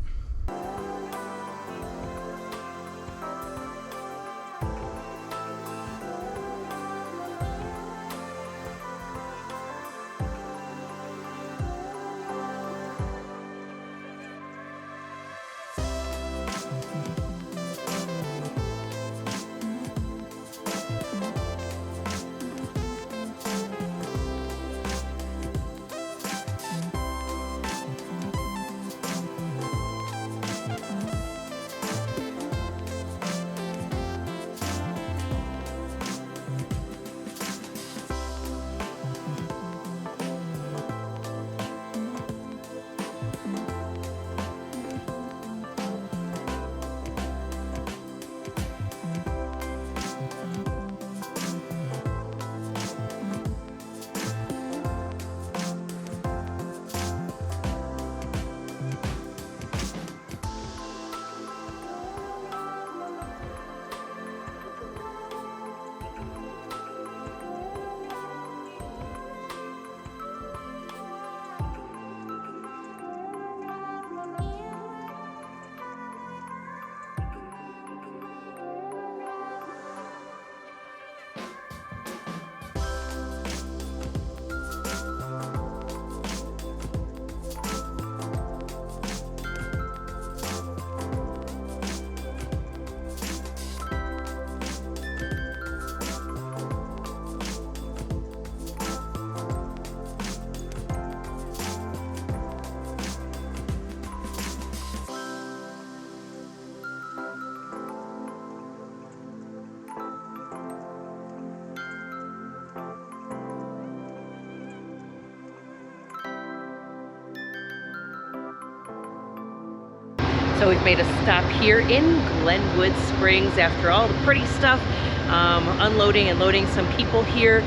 So we've made a stop here in Glenwood Springs after all the pretty stuff, unloading and loading some people here.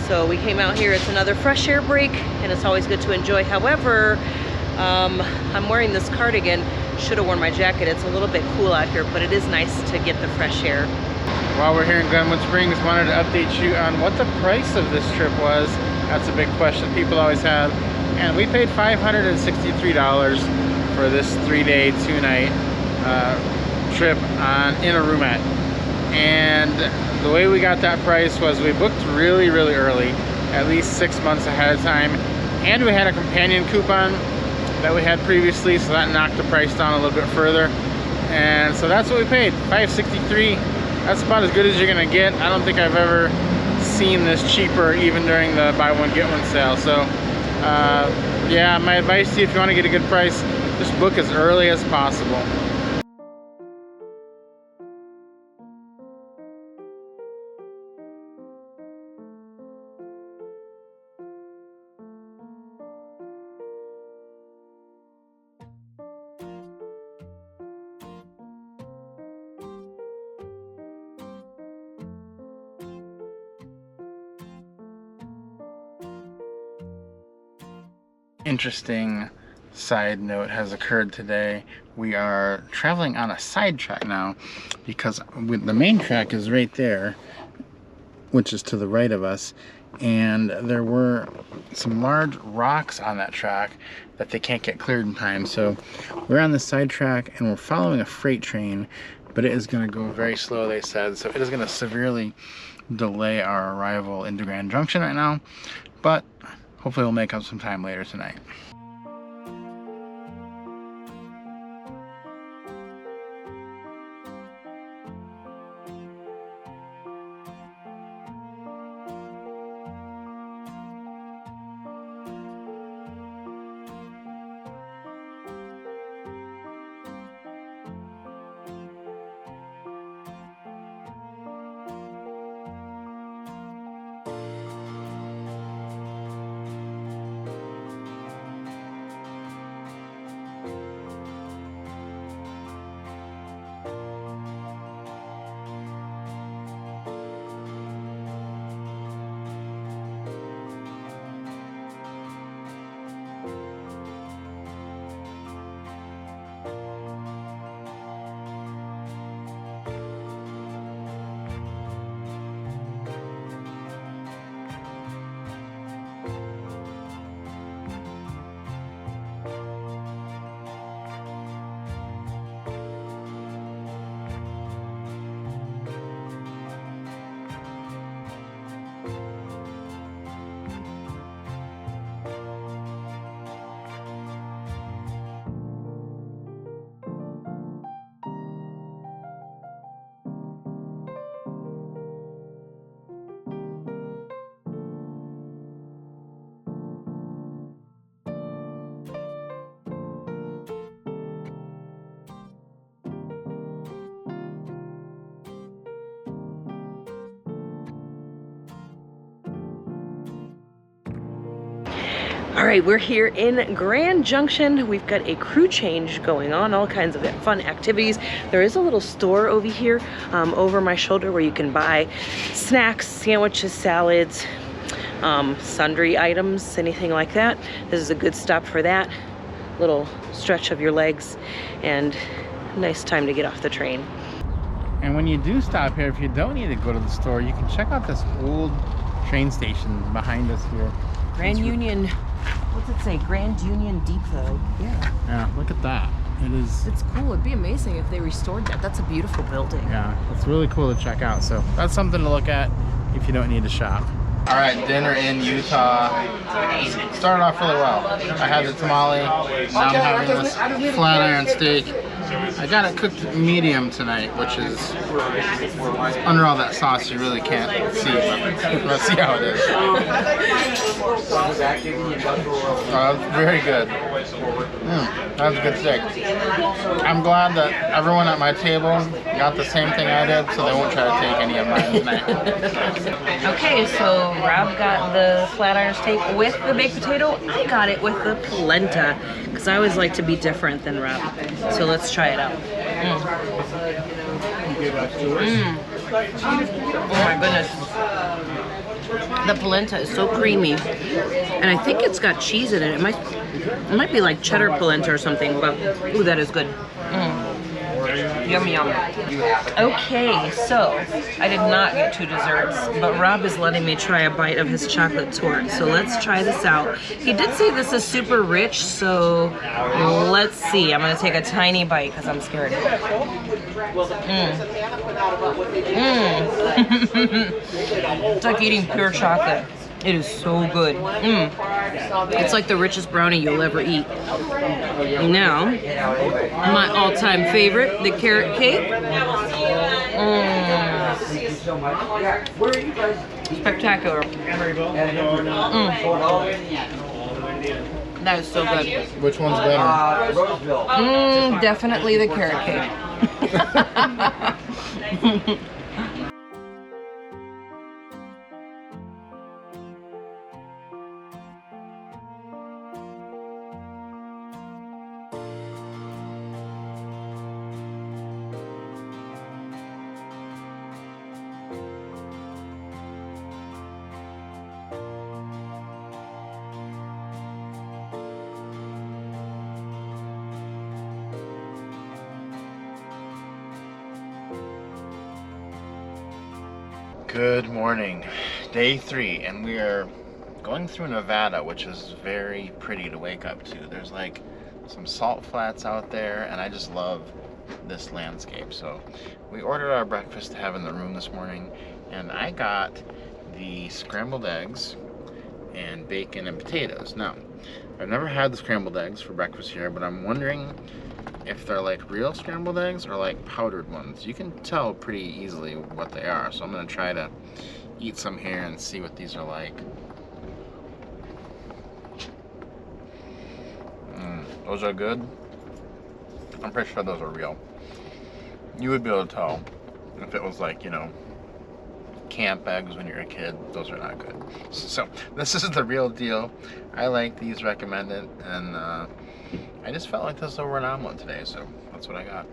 So we came out here. It's another fresh air break, and it's always good to enjoy. However, I'm wearing this cardigan. Should have worn my jacket. It's a little bit cool out here, but it is nice to get the fresh air. While we're here in Glenwood Springs, wanted to update you on what the price of this trip was. That's a big question people always have. And we paid $563 for this 3-day, 2-night trip in a roomette. And the way we got that price was we booked really early, at least 6 months ahead of time, and we had a companion coupon that we had previously, so that knocked the price down a little bit further. And so that's what we paid, $563. That's about as good as you're gonna get. I don't think I've ever seen this cheaper, even during the buy one get one sale. So yeah, my advice to you, if you want to get a good price, just book as early as possible. Interesting side note has occurred today. We are traveling on a side track now, because the main track is right there, which is to the right of us, and there were some large rocks on that track that they can't get cleared in time. So we're on the side track and we're following a freight train, but it is going to go very slow, they said, so it is going to severely delay our arrival into Grand Junction right now, but hopefully we'll make up some time later tonight. All right, we're here in Grand Junction. We've got a crew change going on, all kinds of fun activities. There is a little store over here, over my shoulder, where you can buy snacks, sandwiches, salads, sundry items, anything like that. This is a good stop for that. Little stretch of your legs and nice time to get off the train. And when you do stop here, if you don't need to go to the store, you can check out this old train station behind us here. Grand Union, what's it say? Grand Union Depot. Yeah. Yeah, look at that. It's cool. It'd be amazing if they restored that. That's a beautiful building. Yeah, it's really cool to check out. So that's something to look at if you don't need to shop. All right, dinner in Utah. Started off really well. I had the tamale. Now I'm having this flat iron steak. I got it cooked medium tonight, which is under all that sauce you really can't see, but let's see how it is. Very good. That was a good steak. I'm glad that everyone at my table got the same thing I did, so they won't try to take any of mine tonight. Okay, so Rob got the flat iron steak with the baked potato. I got it with the polenta, because I always like to be different than Rob. So let's try it out. Oh my goodness. The polenta is so creamy. And I think it's got cheese in it. It might be like cheddar polenta or something, but ooh, that is good. Yummy, yum. Okay, so I did not get 2 desserts, but Rob is letting me try a bite of his chocolate torte. So let's try this out. He did say this is super rich, so let's see. I'm gonna take a tiny bite because I'm scared. It's like eating pure chocolate. It is so good. It's like the richest brownie you'll ever eat. Now, my all-time favorite, the carrot cake. Spectacular. That is so good. Which one's better? Definitely the carrot cake. Good morning, day 3, and we are going through Nevada, which is very pretty to wake up to. There's like some salt flats out there, and I just love this landscape. So we ordered our breakfast to have in the room this morning, and I got the scrambled eggs and bacon and potatoes. Now, I've never had the scrambled eggs for breakfast here, but I'm wondering if they're like real scrambled eggs or like powdered ones. You can tell pretty easily what they are, so I'm gonna try to eat some here and see what these are like. Those are good. I'm pretty sure those are real. You would be able to tell if it was like, you know, camp eggs when you're a kid. Those are not good. So this is the real deal. I like these, recommended, and I just felt like this over an omelet today, so that's what I got.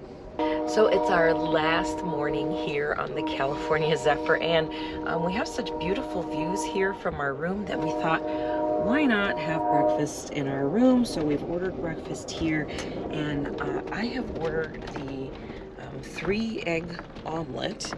So it's our last morning here on the California Zephyr, and we have such beautiful views here from our room that we thought, why not have breakfast in our room? So we've ordered breakfast here, and I have ordered the 3-egg omelet,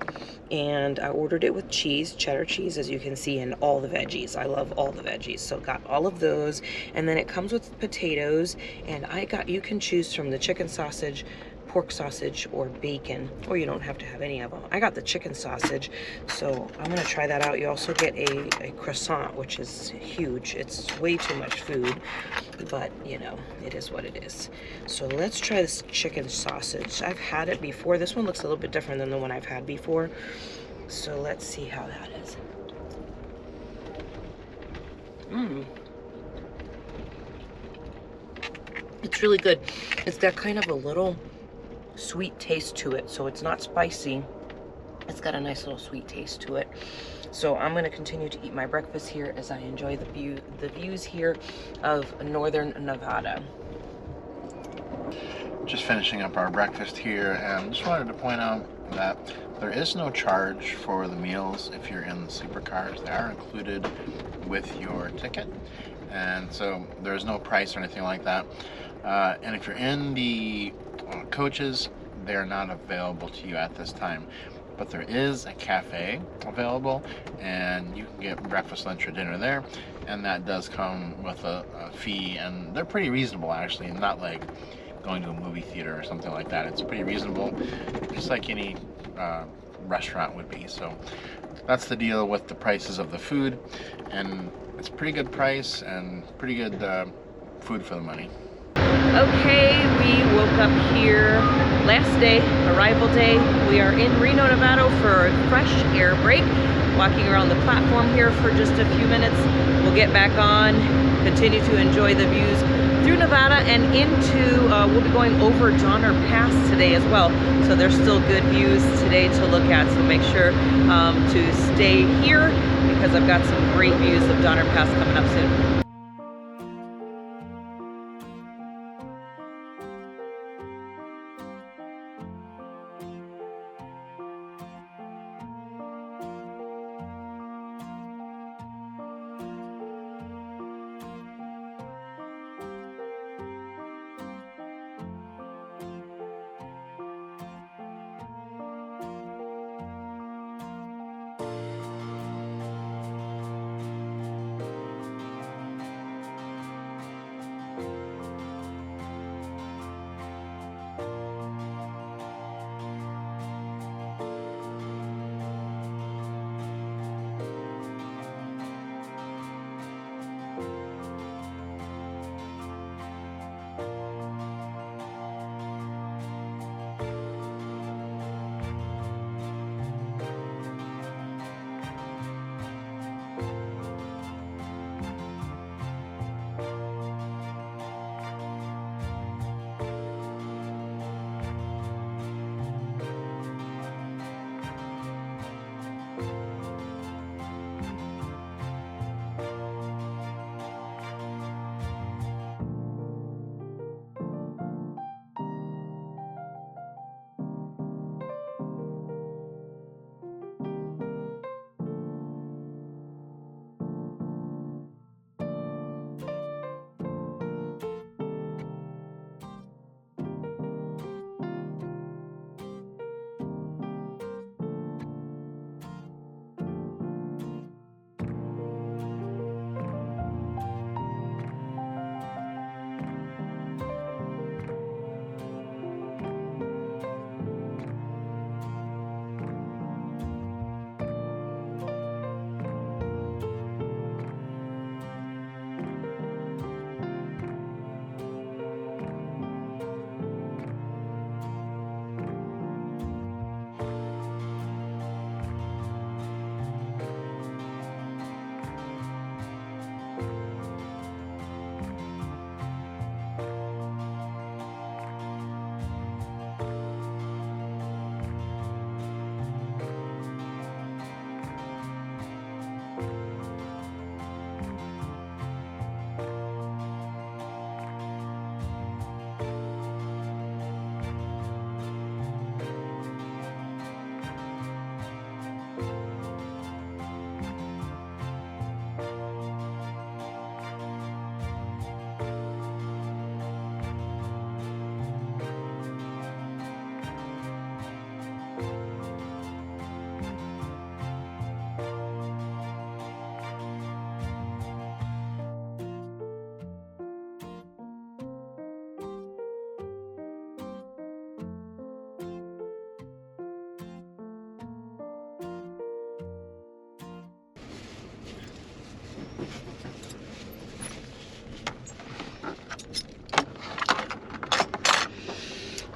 and I ordered it with cheese, cheddar cheese, as you can see, and all the veggies. I love all the veggies, so got all of those. And then it comes with potatoes, and you can choose from the chicken sausage, pork sausage, or bacon, or you don't have to have any of them. I got the chicken sausage, so I'm gonna try that out. You also get a croissant, which is huge. It's way too much food, but you know, it is what it is. So let's try this chicken sausage. I've had it before. This one looks a little bit different than the one I've had before, so let's see how that is. It's really good. It's got kind of a little sweet taste to it, so it's not spicy. It's got a nice little sweet taste to it. So I'm going to continue to eat my breakfast here as I enjoy the views here of northern Nevada. Just finishing up our breakfast here, and just wanted to point out that there is no charge for the meals if you're in the supercars. They are included with your ticket, and so there's no price or anything like that. And if you're in the coaches, they're not available to you at this time. But there is a cafe available, and you can get breakfast, lunch, or dinner there, and that does come with a fee, and they're pretty reasonable actually, not like going to a movie theater or something like that. It's pretty reasonable, just like any restaurant would be. So that's the deal with the prices of the food, and it's a pretty good price and pretty good food for the money. Okay, we woke up here last day, arrival day. We are in Reno, Nevada for a fresh air break. Walking around the platform here for just a few minutes. We'll get back on, continue to enjoy the views through Nevada and into, we'll be going over Donner Pass today as well. So there's still good views today to look at. So make sure to stay here because I've got some great views of Donner Pass coming up soon.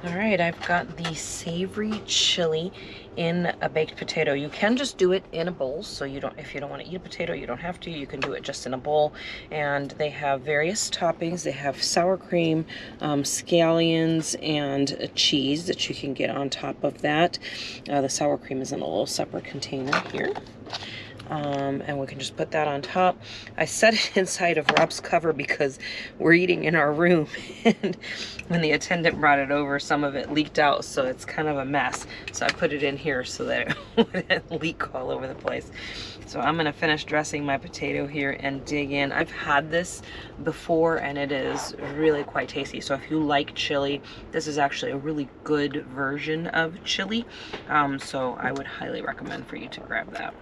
All right, I've got the savory chili in a baked potato. You can just do it in a bowl, so you don't, if you don't want to eat a potato, you don't have to. You can do it just in a bowl. And they have various toppings. They have sour cream, scallions, and a cheese that you can get on top of that. The sour cream is in a little separate container here. And we can just put that on top. I set it inside of Rob's cover because we're eating in our room, and when the attendant brought it over, some of it leaked out, so it's kind of a mess. So I put it in here so that it wouldn't leak all over the place. So I'm gonna finish dressing my potato here and dig in. I've had this before and it is really quite tasty. So if you like chili, this is actually a really good version of chili. So I would highly recommend for you to grab that.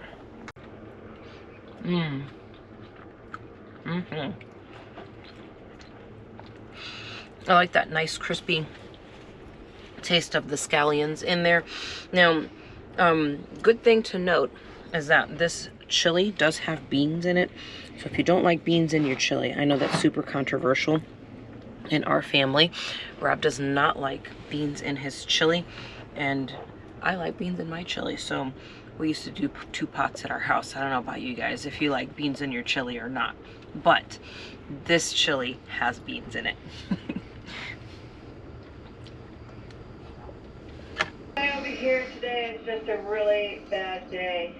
I like that nice crispy taste of the scallions in there. Now, good thing to note is that this chili does have beans in it. So if you don't like beans in your chili, I know that's super controversial in our family. Rob does not like beans in his chili, and I like beans in my chili. So we used to do 2 pots at our house. I don't know about you guys, if you like beans in your chili or not, but this chili has beans in it. Over here today is just a really bad day.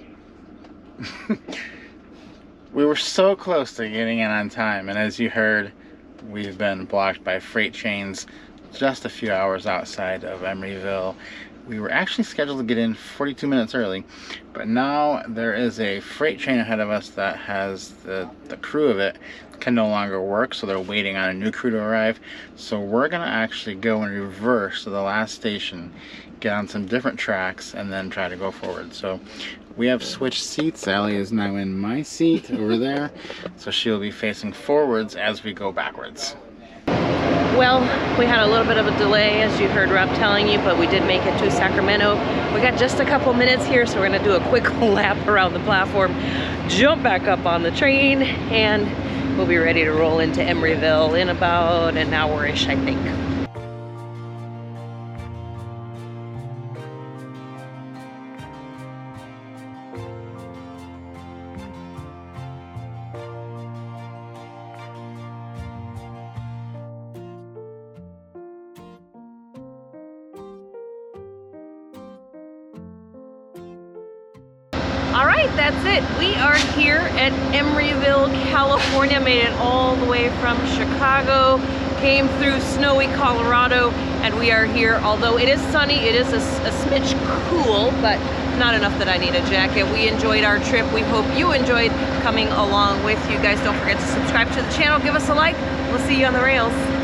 We were so close to getting in on time, and as you heard, we've been blocked by freight trains just a few hours outside of Emeryville. We were actually scheduled to get in 42 minutes early, but now there is a freight train ahead of us that has the crew of it can no longer work, so they're waiting on a new crew to arrive. So we're gonna actually go in reverse to the last station, get on some different tracks, and then try to go forward. So we have switched seats. Allie is now in my seat over there, so she'll be facing forwards as we go backwards. Well, we had a little bit of a delay, as you heard Rob telling you, but we did make it to Sacramento. We got just a couple minutes here, so we're gonna do a quick lap around the platform, jump back up on the train, and we'll be ready to roll into Emeryville in about an hour-ish, I think. All right, that's it. We are here at Emeryville, California. Made it all the way from Chicago, came through snowy Colorado, and we are here. Although it is sunny, it is a smidge cool, but not enough that I need a jacket. We enjoyed our trip. We hope you enjoyed coming along with you guys. Don't forget to subscribe to the channel, give us a like. We'll see you on the rails.